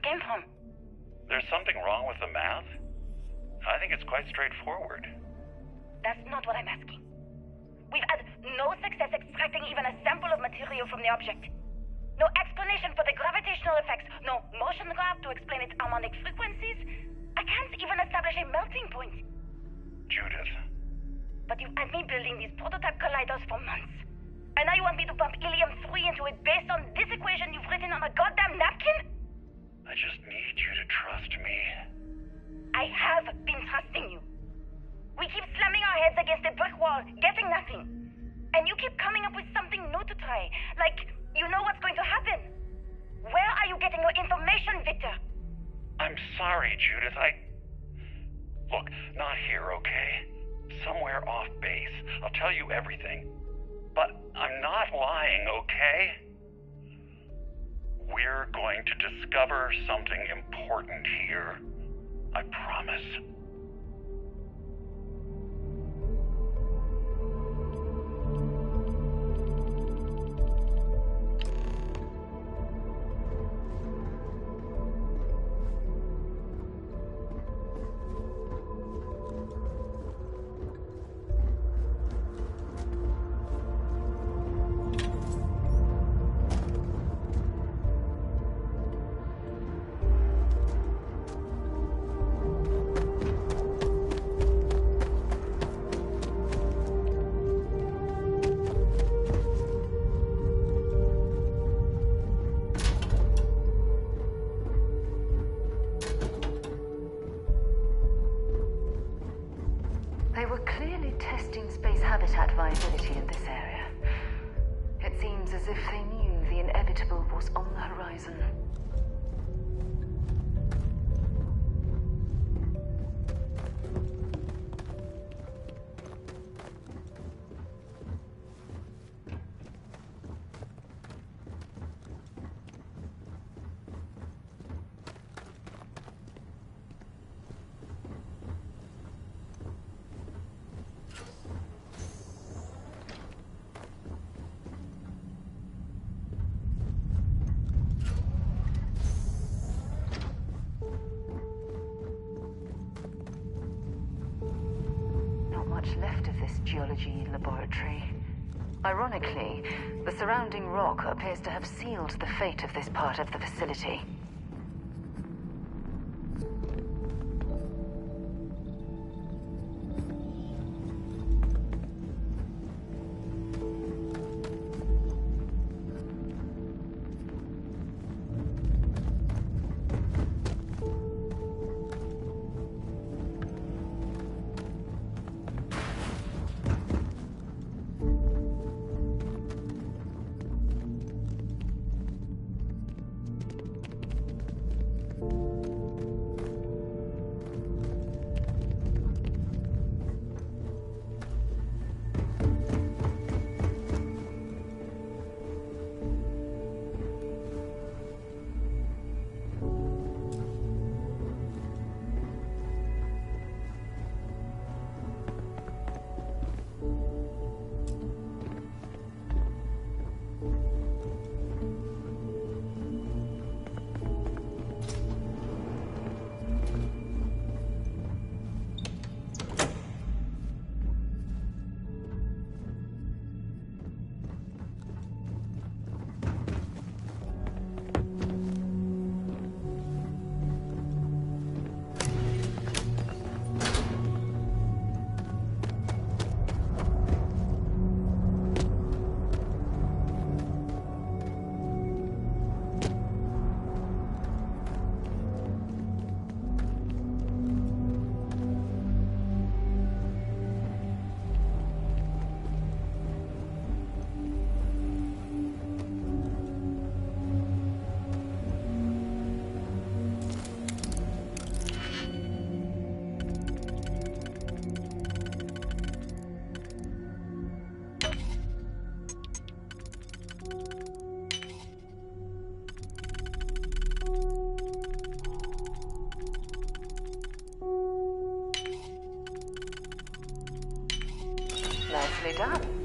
Speaker 18: Came from.
Speaker 19: There's something wrong with the math? I think it's quite straightforward.
Speaker 18: That's not what I'm asking. We've had no success extracting even a sample of material from the object. No explanation for the gravitational effects, no motion graph to explain its harmonic frequencies. I can't even establish a melting point.
Speaker 19: Judith.
Speaker 18: But you've had me building these prototype colliders for months. And now you want me to pump helium-3 into it based on this equation you've written on a goddamn napkin?
Speaker 19: I just need you to trust me.
Speaker 18: I have been trusting you. We keep slamming our heads against a brick wall, getting nothing. And you keep coming up with something new to try. Like, you know what's going to happen. Where are you getting your information, Victor?
Speaker 19: I'm sorry, Judith. Look, not here, okay? Somewhere off base. I'll tell you everything. But I'm not lying, okay? We're going to discover something important here. I promise.
Speaker 15: habitat viability in this area. It seems as if they knew the inevitable was on the horizon. Left of this geology laboratory. Ironically, the surrounding rock appears to have sealed the fate of this part of the facility. Nicely done.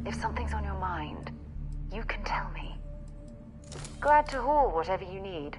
Speaker 15: If something's on your mind, you can tell me. Glad to haul whatever you need.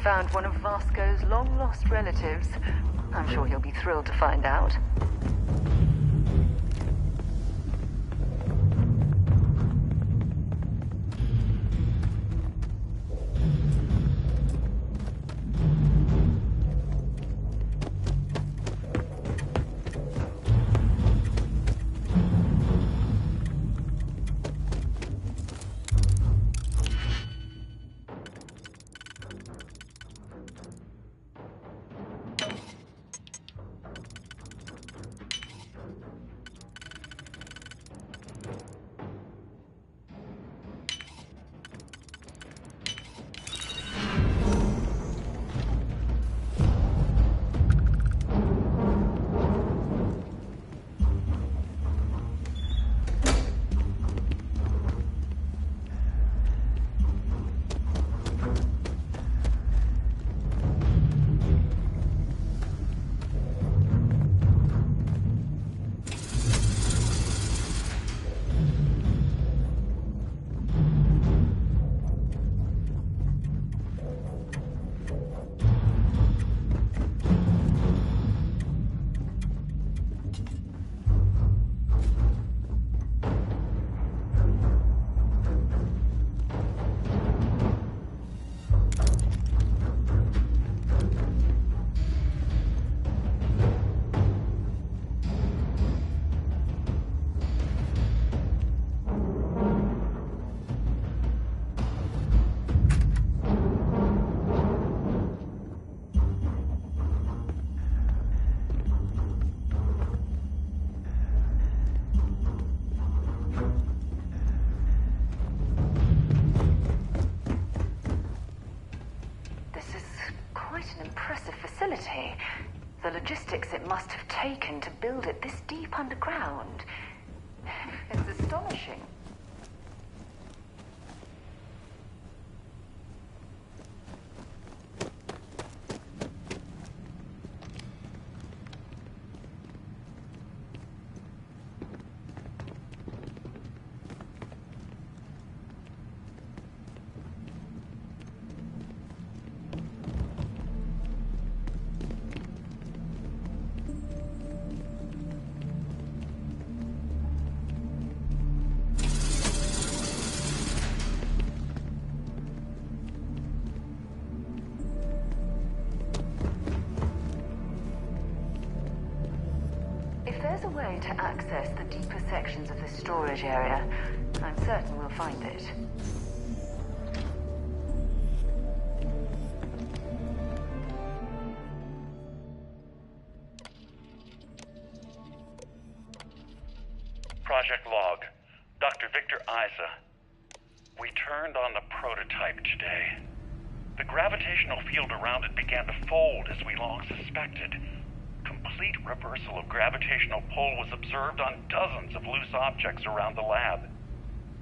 Speaker 15: found one of Vasco's long-lost relatives. I'm sure he'll be thrilled to find out. The logistics it must have taken to build it this deep underground. It's astonishing. There's a way to access the deeper sections of this storage area. I'm certain we'll find it.
Speaker 19: Project log. Dr. Victor Isa. We turned on the prototype today. The gravitational field around it began to fold as we long suspected. Complete reversal of gravitational pull was observed on dozens of loose objects around the lab.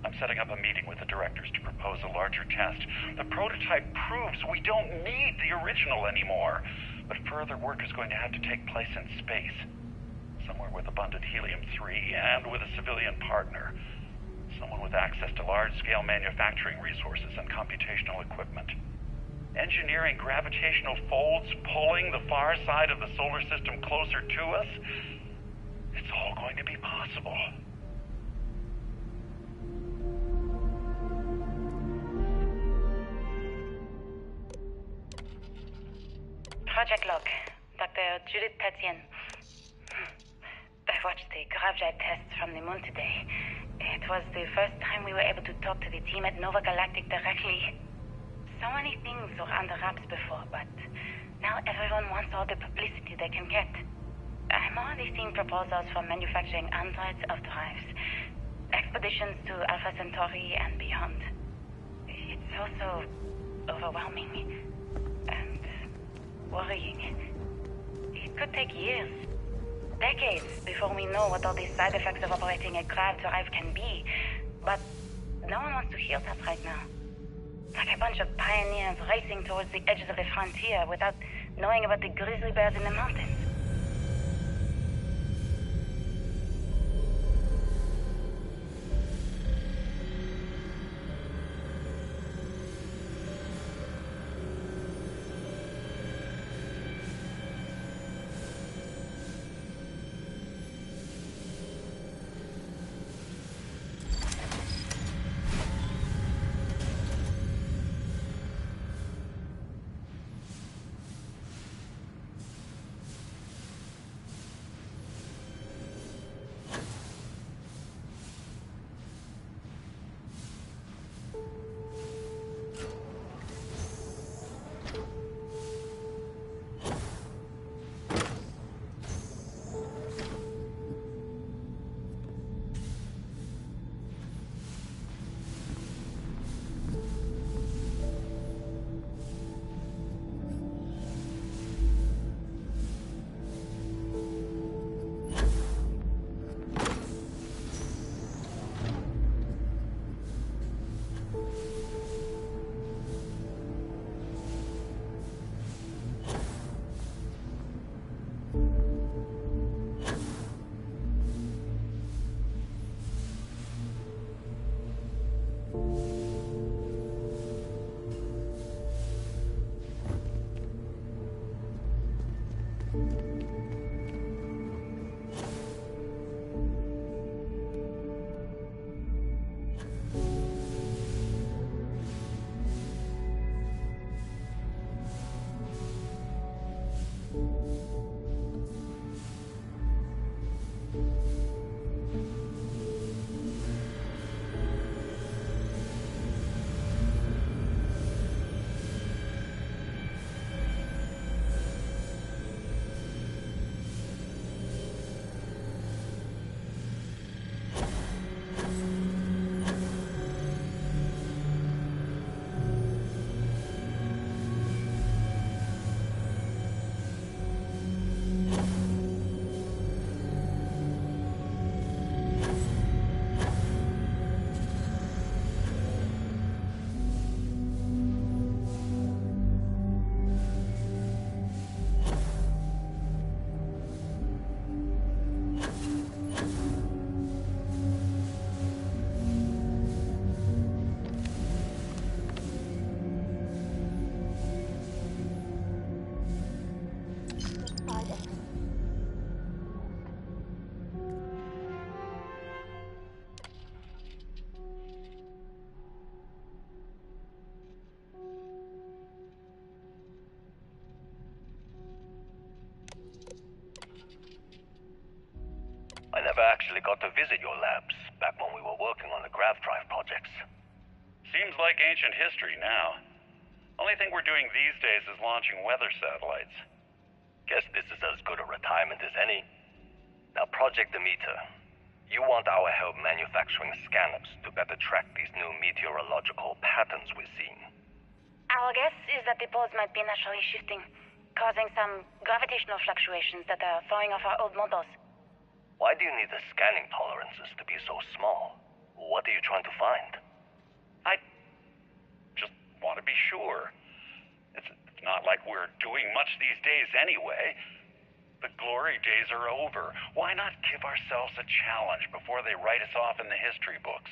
Speaker 19: I'm setting up a meeting with the directors to propose a larger test. The prototype proves we don't need the original anymore, but further work is going to have to take place in space, somewhere with abundant helium-3 and with a civilian partner, someone with access to large-scale manufacturing resources and computational equipment. Engineering gravitational folds, pulling the far side of the solar system closer to us, it's all going to be possible.
Speaker 18: Project log. Dr. Judith Tatien. I watched the gravjite tests from the moon today. It was the first time we were able to talk to the team at Nova Galactic directly. So many things were under wraps before, but now everyone wants all the publicity they can get. I'm already seeing proposals for manufacturing hundreds of drives, expeditions to Alpha Centauri and beyond. It's also overwhelming and worrying. It could take years, decades, before we know what all the side effects of operating a grav drive can be, but no one wants to hear that right now. Like a bunch of pioneers racing towards the edges of the frontier without knowing about the grizzly bears in the mountains.
Speaker 20: actually got to visit your labs back when we were working on the grav drive projects.
Speaker 19: Seems like ancient history now. Only thing we're doing these days is launching weather satellites.
Speaker 20: Guess this is as good a retirement as any. Now, Project Demeter, you want our help manufacturing scanners to better track these new meteorological patterns we're seeing.
Speaker 18: Our guess is that the poles might be naturally shifting, causing some gravitational fluctuations that are throwing off our old models.
Speaker 20: Why do you need the scanning tolerances to be so small? What are you trying to find?
Speaker 19: I just want to be sure. It's not like we're doing much these days anyway. The glory days are over. Why not give ourselves a challenge before they write us off in the history books?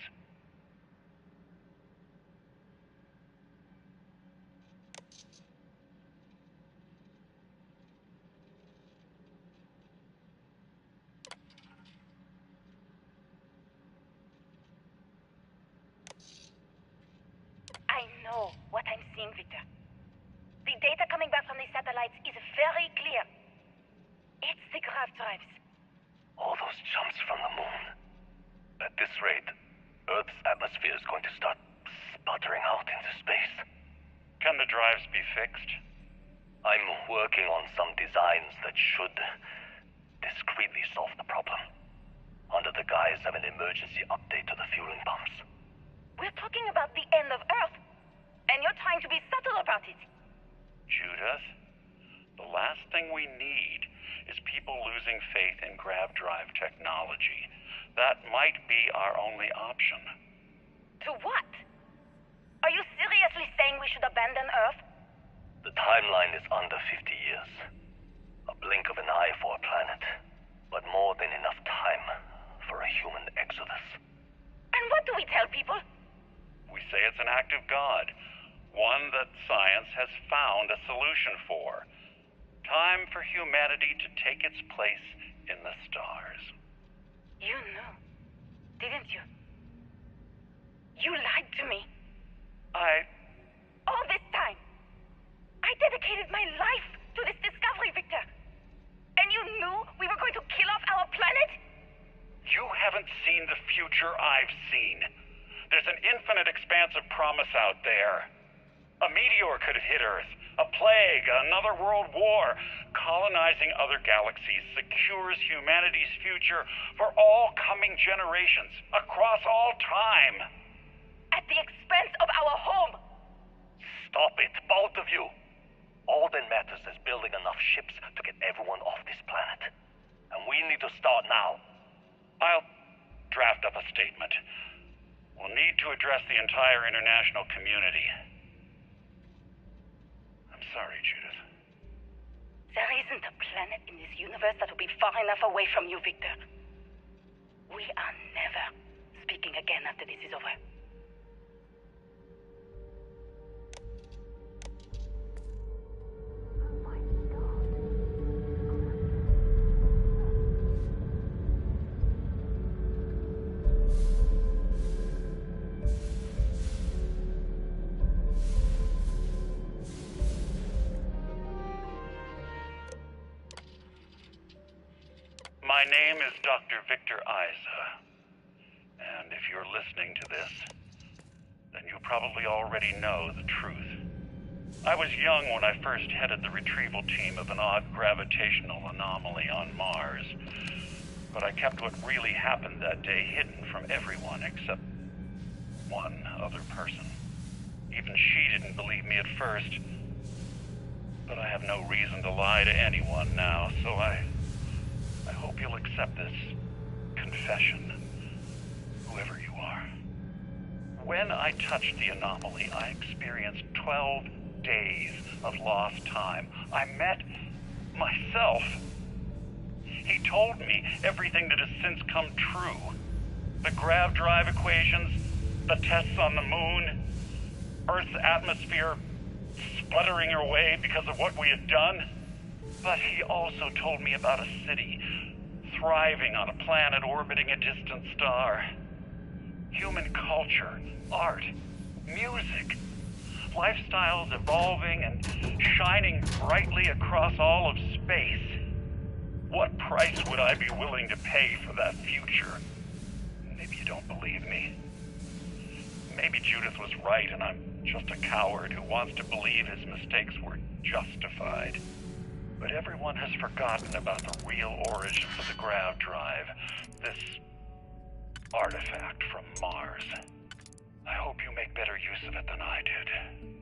Speaker 18: I know what I'm seeing, Victor. The data coming back from the satellites is very clear. It's the grav drives.
Speaker 20: All those jumps from the moon. At this rate, Earth's atmosphere is going to start sputtering out into space.
Speaker 19: Can the drives be fixed?
Speaker 20: I'm working on some designs that should discreetly solve the problem, under the guise of an emergency update to the fueling pumps.
Speaker 18: We're talking about the end of Earth, and you're trying to be subtle about it.
Speaker 19: Judith, the last thing we need is people losing faith in grav drive technology. That might be our only option.
Speaker 18: To what? Are you seriously saying we should abandon Earth?
Speaker 20: The timeline is under 50 years. A blink of an eye for a planet, but more than enough time for a human exodus.
Speaker 18: And what do we tell people?
Speaker 19: We say it's an act of God, one that science has found a solution for. Time for humanity to take its place in the stars.
Speaker 18: You knew, didn't you? You lied to me. All this time, I dedicated my life to this discovery, Victor. And you knew we were going to kill off our planet?
Speaker 19: You haven't seen the future I've seen. There's an infinite expanse of promise out there. A meteor could hit Earth, a plague, another world war. Colonizing other galaxies secures humanity's future for all coming generations, across all time.
Speaker 18: At the expense of our home.
Speaker 20: Stop it, both of you. All that matters is building enough ships to get everyone off this planet. And we need to start now.
Speaker 19: I'll draft up a statement. We'll need to address the entire international community. I'm sorry, Judith.
Speaker 18: There isn't a planet in this universe that will be far enough away from you, Victor. We are never speaking again after this is over.
Speaker 19: My name is Dr. Victor Isa, and if you're listening to this, then you probably already know the truth. I was young when I first headed the retrieval team of an odd gravitational anomaly on Mars, but I kept what really happened that day hidden from everyone except one other person. Even she didn't believe me at first, but I have no reason to lie to anyone now, so I hope you'll accept this confession, whoever you are. When I touched the anomaly, I experienced 12 days of lost time. I met myself. He told me everything that has since come true. The grav drive equations, the tests on the moon, Earth's atmosphere sputtering away because of what we had done. But he also told me about a city thriving on a planet orbiting a distant star. Human culture, art, music, lifestyles evolving and shining brightly across all of space. What price would I be willing to pay for that future? Maybe you don't believe me. Maybe Judith was right and I'm just a coward who wants to believe his mistakes were justified. But everyone has forgotten about the real origins of the ground drive. This artifact from Mars. I hope you make better use of it than I did.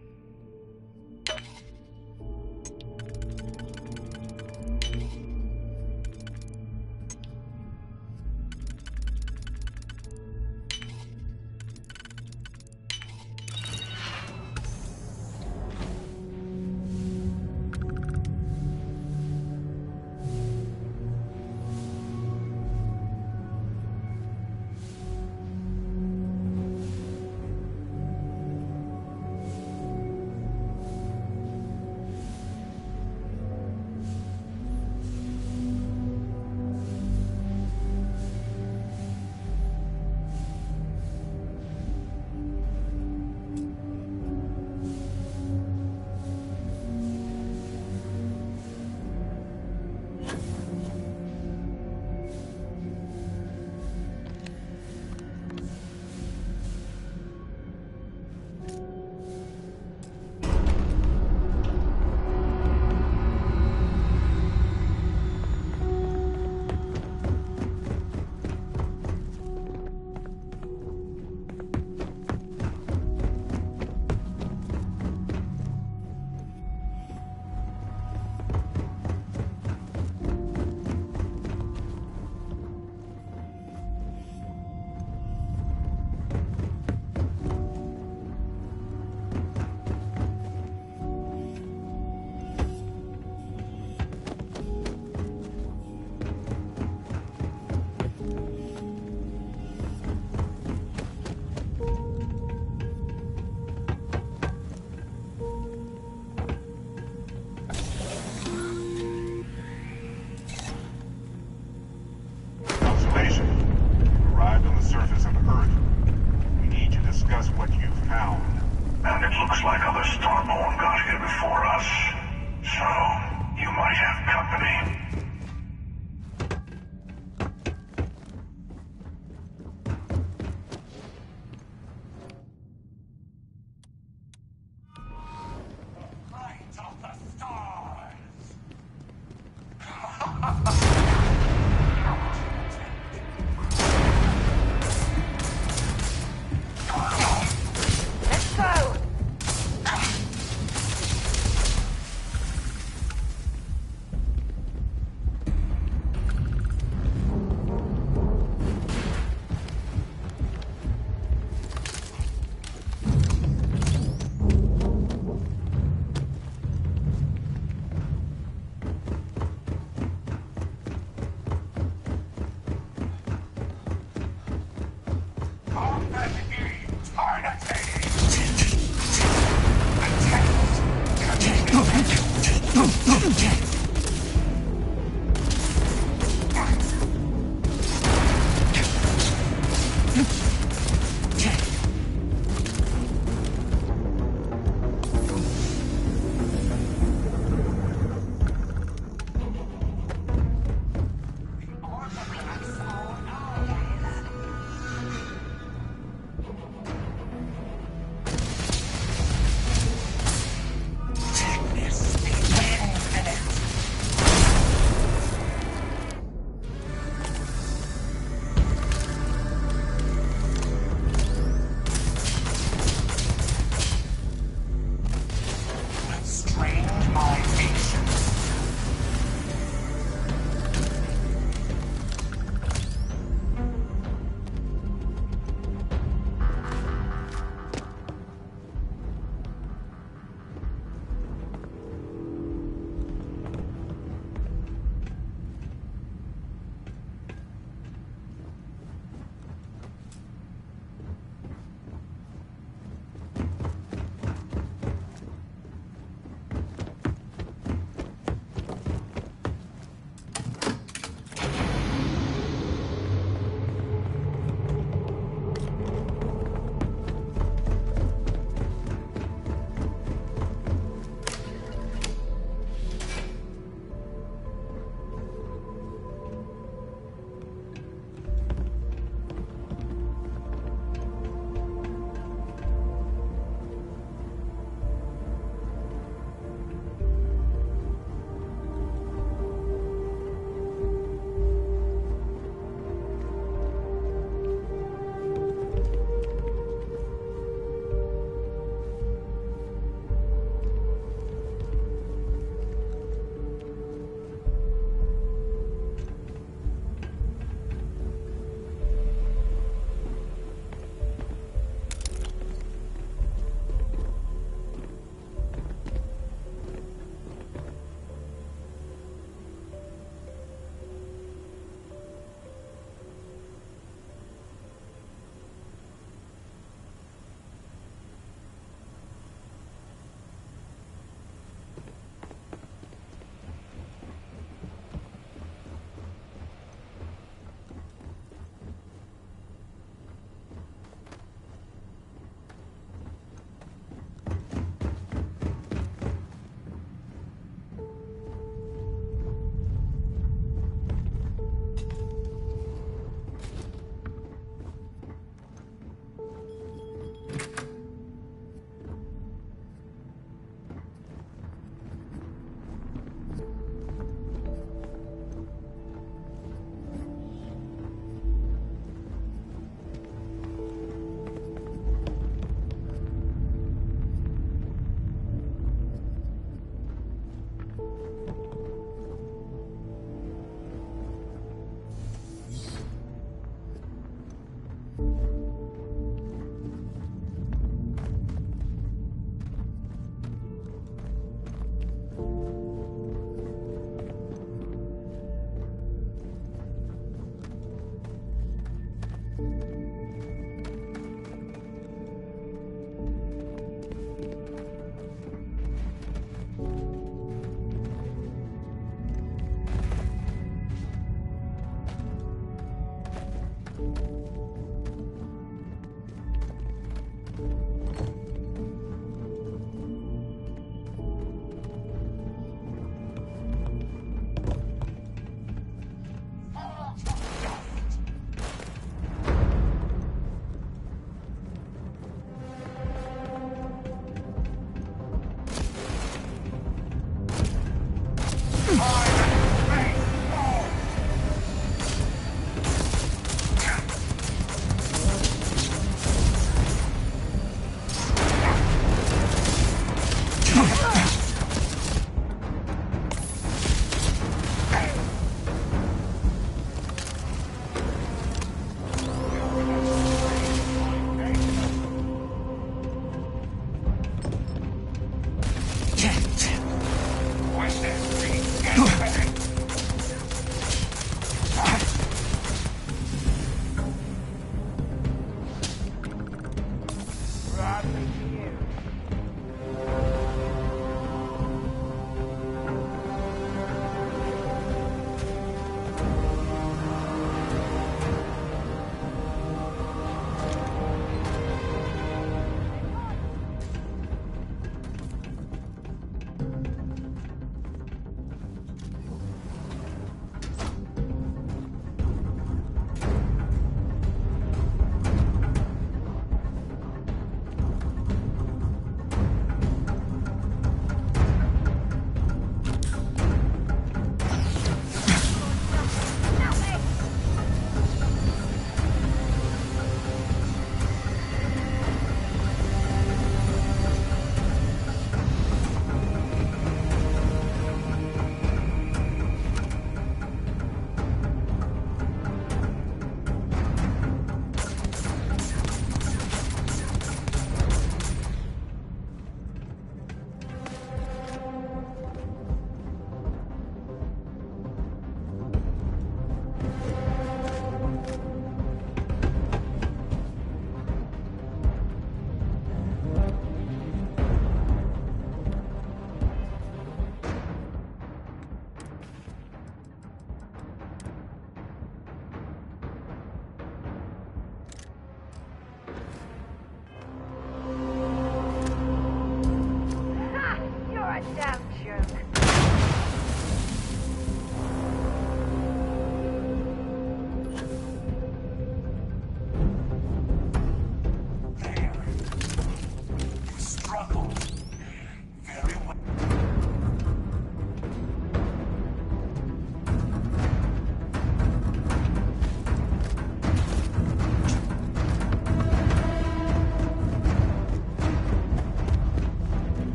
Speaker 5: proudly to you.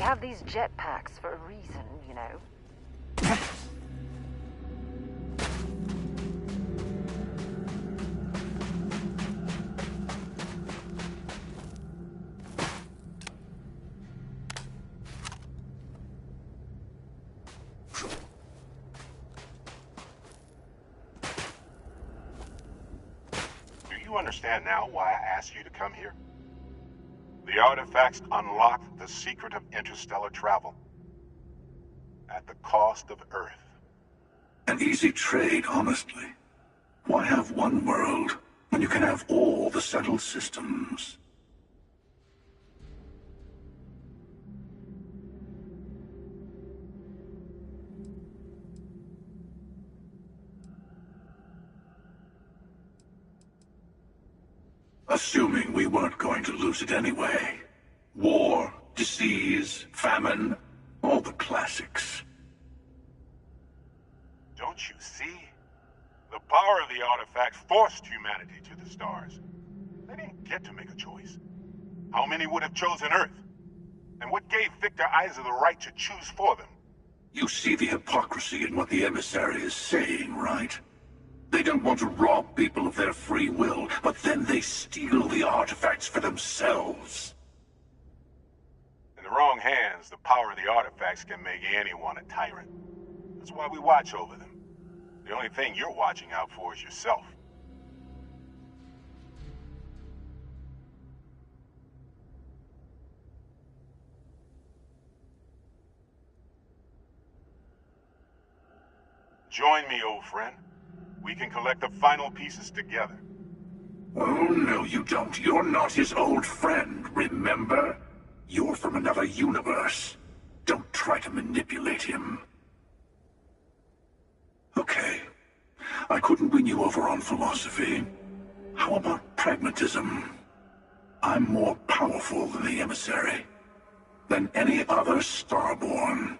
Speaker 15: have these jetpacks for a reason, you know.
Speaker 2: you understand now why I asked you to come here? The artifacts unlock the secret of interstellar travel. At the cost of Earth.
Speaker 13: An easy trade, honestly. Why have one world when you can have all the settled systems? Assuming we weren't going to lose it anyway. War, disease, famine, all the classics.
Speaker 2: Don't you see? The power of the artifacts forced humanity to the stars. They didn't get to make a choice. How many would have chosen Earth? And what gave Victor Isa the right to choose for them?
Speaker 13: You see the hypocrisy in what the emissary is saying, right? They don't want to rob people of their free will, but then they steal the artifacts for themselves.
Speaker 2: In the wrong hands, the power of the artifacts can make anyone a tyrant. That's why we watch over them. The only thing you're watching out for is yourself. Join me, old friend. We can collect the final pieces together.
Speaker 13: Oh, no, you don't. You're not his old friend, remember? You're from another universe. Don't try to manipulate him. Okay. I couldn't win you over on philosophy. How about pragmatism? I'm more powerful than the emissary. Than any other Starborn.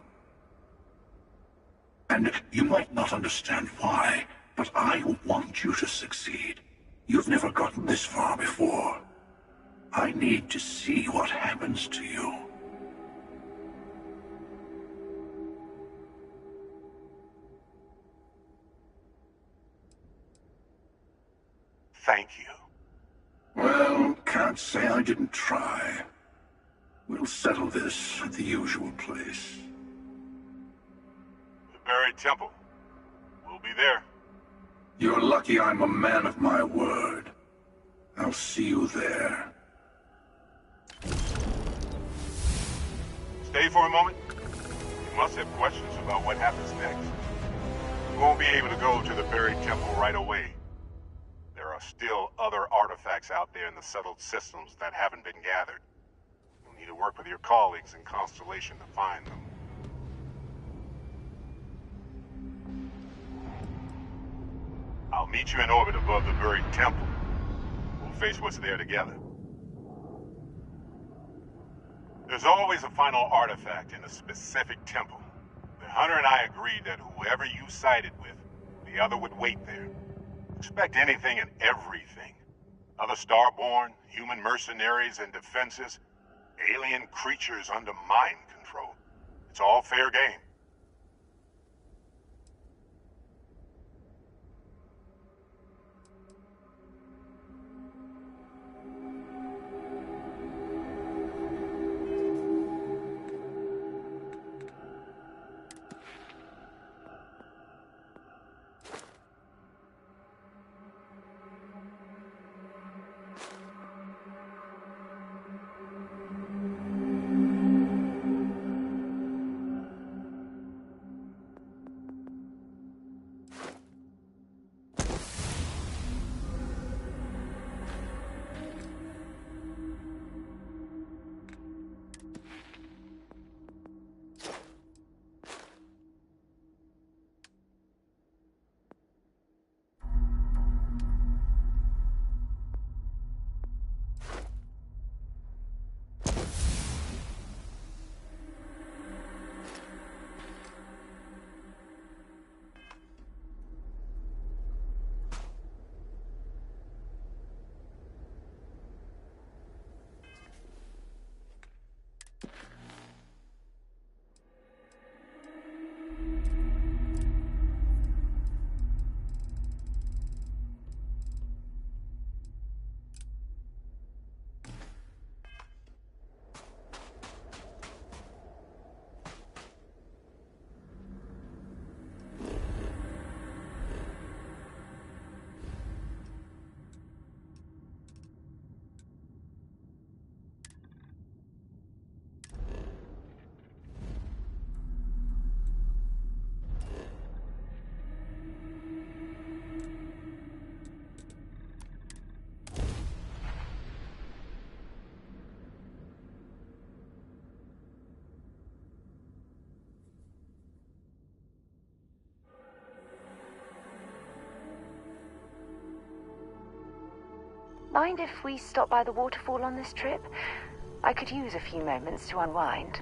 Speaker 13: And you might not understand why, but I want you to succeed. You've never gotten this far before. I need to see what happens to you.
Speaker 2: Thank you.
Speaker 13: Well, can't say I didn't try. We'll settle this at the usual place.
Speaker 2: The buried temple. We'll be there.
Speaker 13: You're lucky I'm a man of my word. I'll see you there.
Speaker 2: Stay for a moment. You must have questions about what happens next. You won't be able to go to the buried temple right away. There are still other artifacts out there in the settled systems that haven't been gathered. You'll need to work with your colleagues in Constellation to find them. I'll meet you in orbit above the buried temple. We'll face what's there together. There's always a final artifact in a specific temple. The hunter and I agreed that whoever you sided with, the other would wait there. Expect anything and everything. Other Starborn, human mercenaries and defenses, alien creatures under mind control. It's all fair game.
Speaker 15: Mind if we stop by the waterfall on this trip? I could use a few moments to unwind.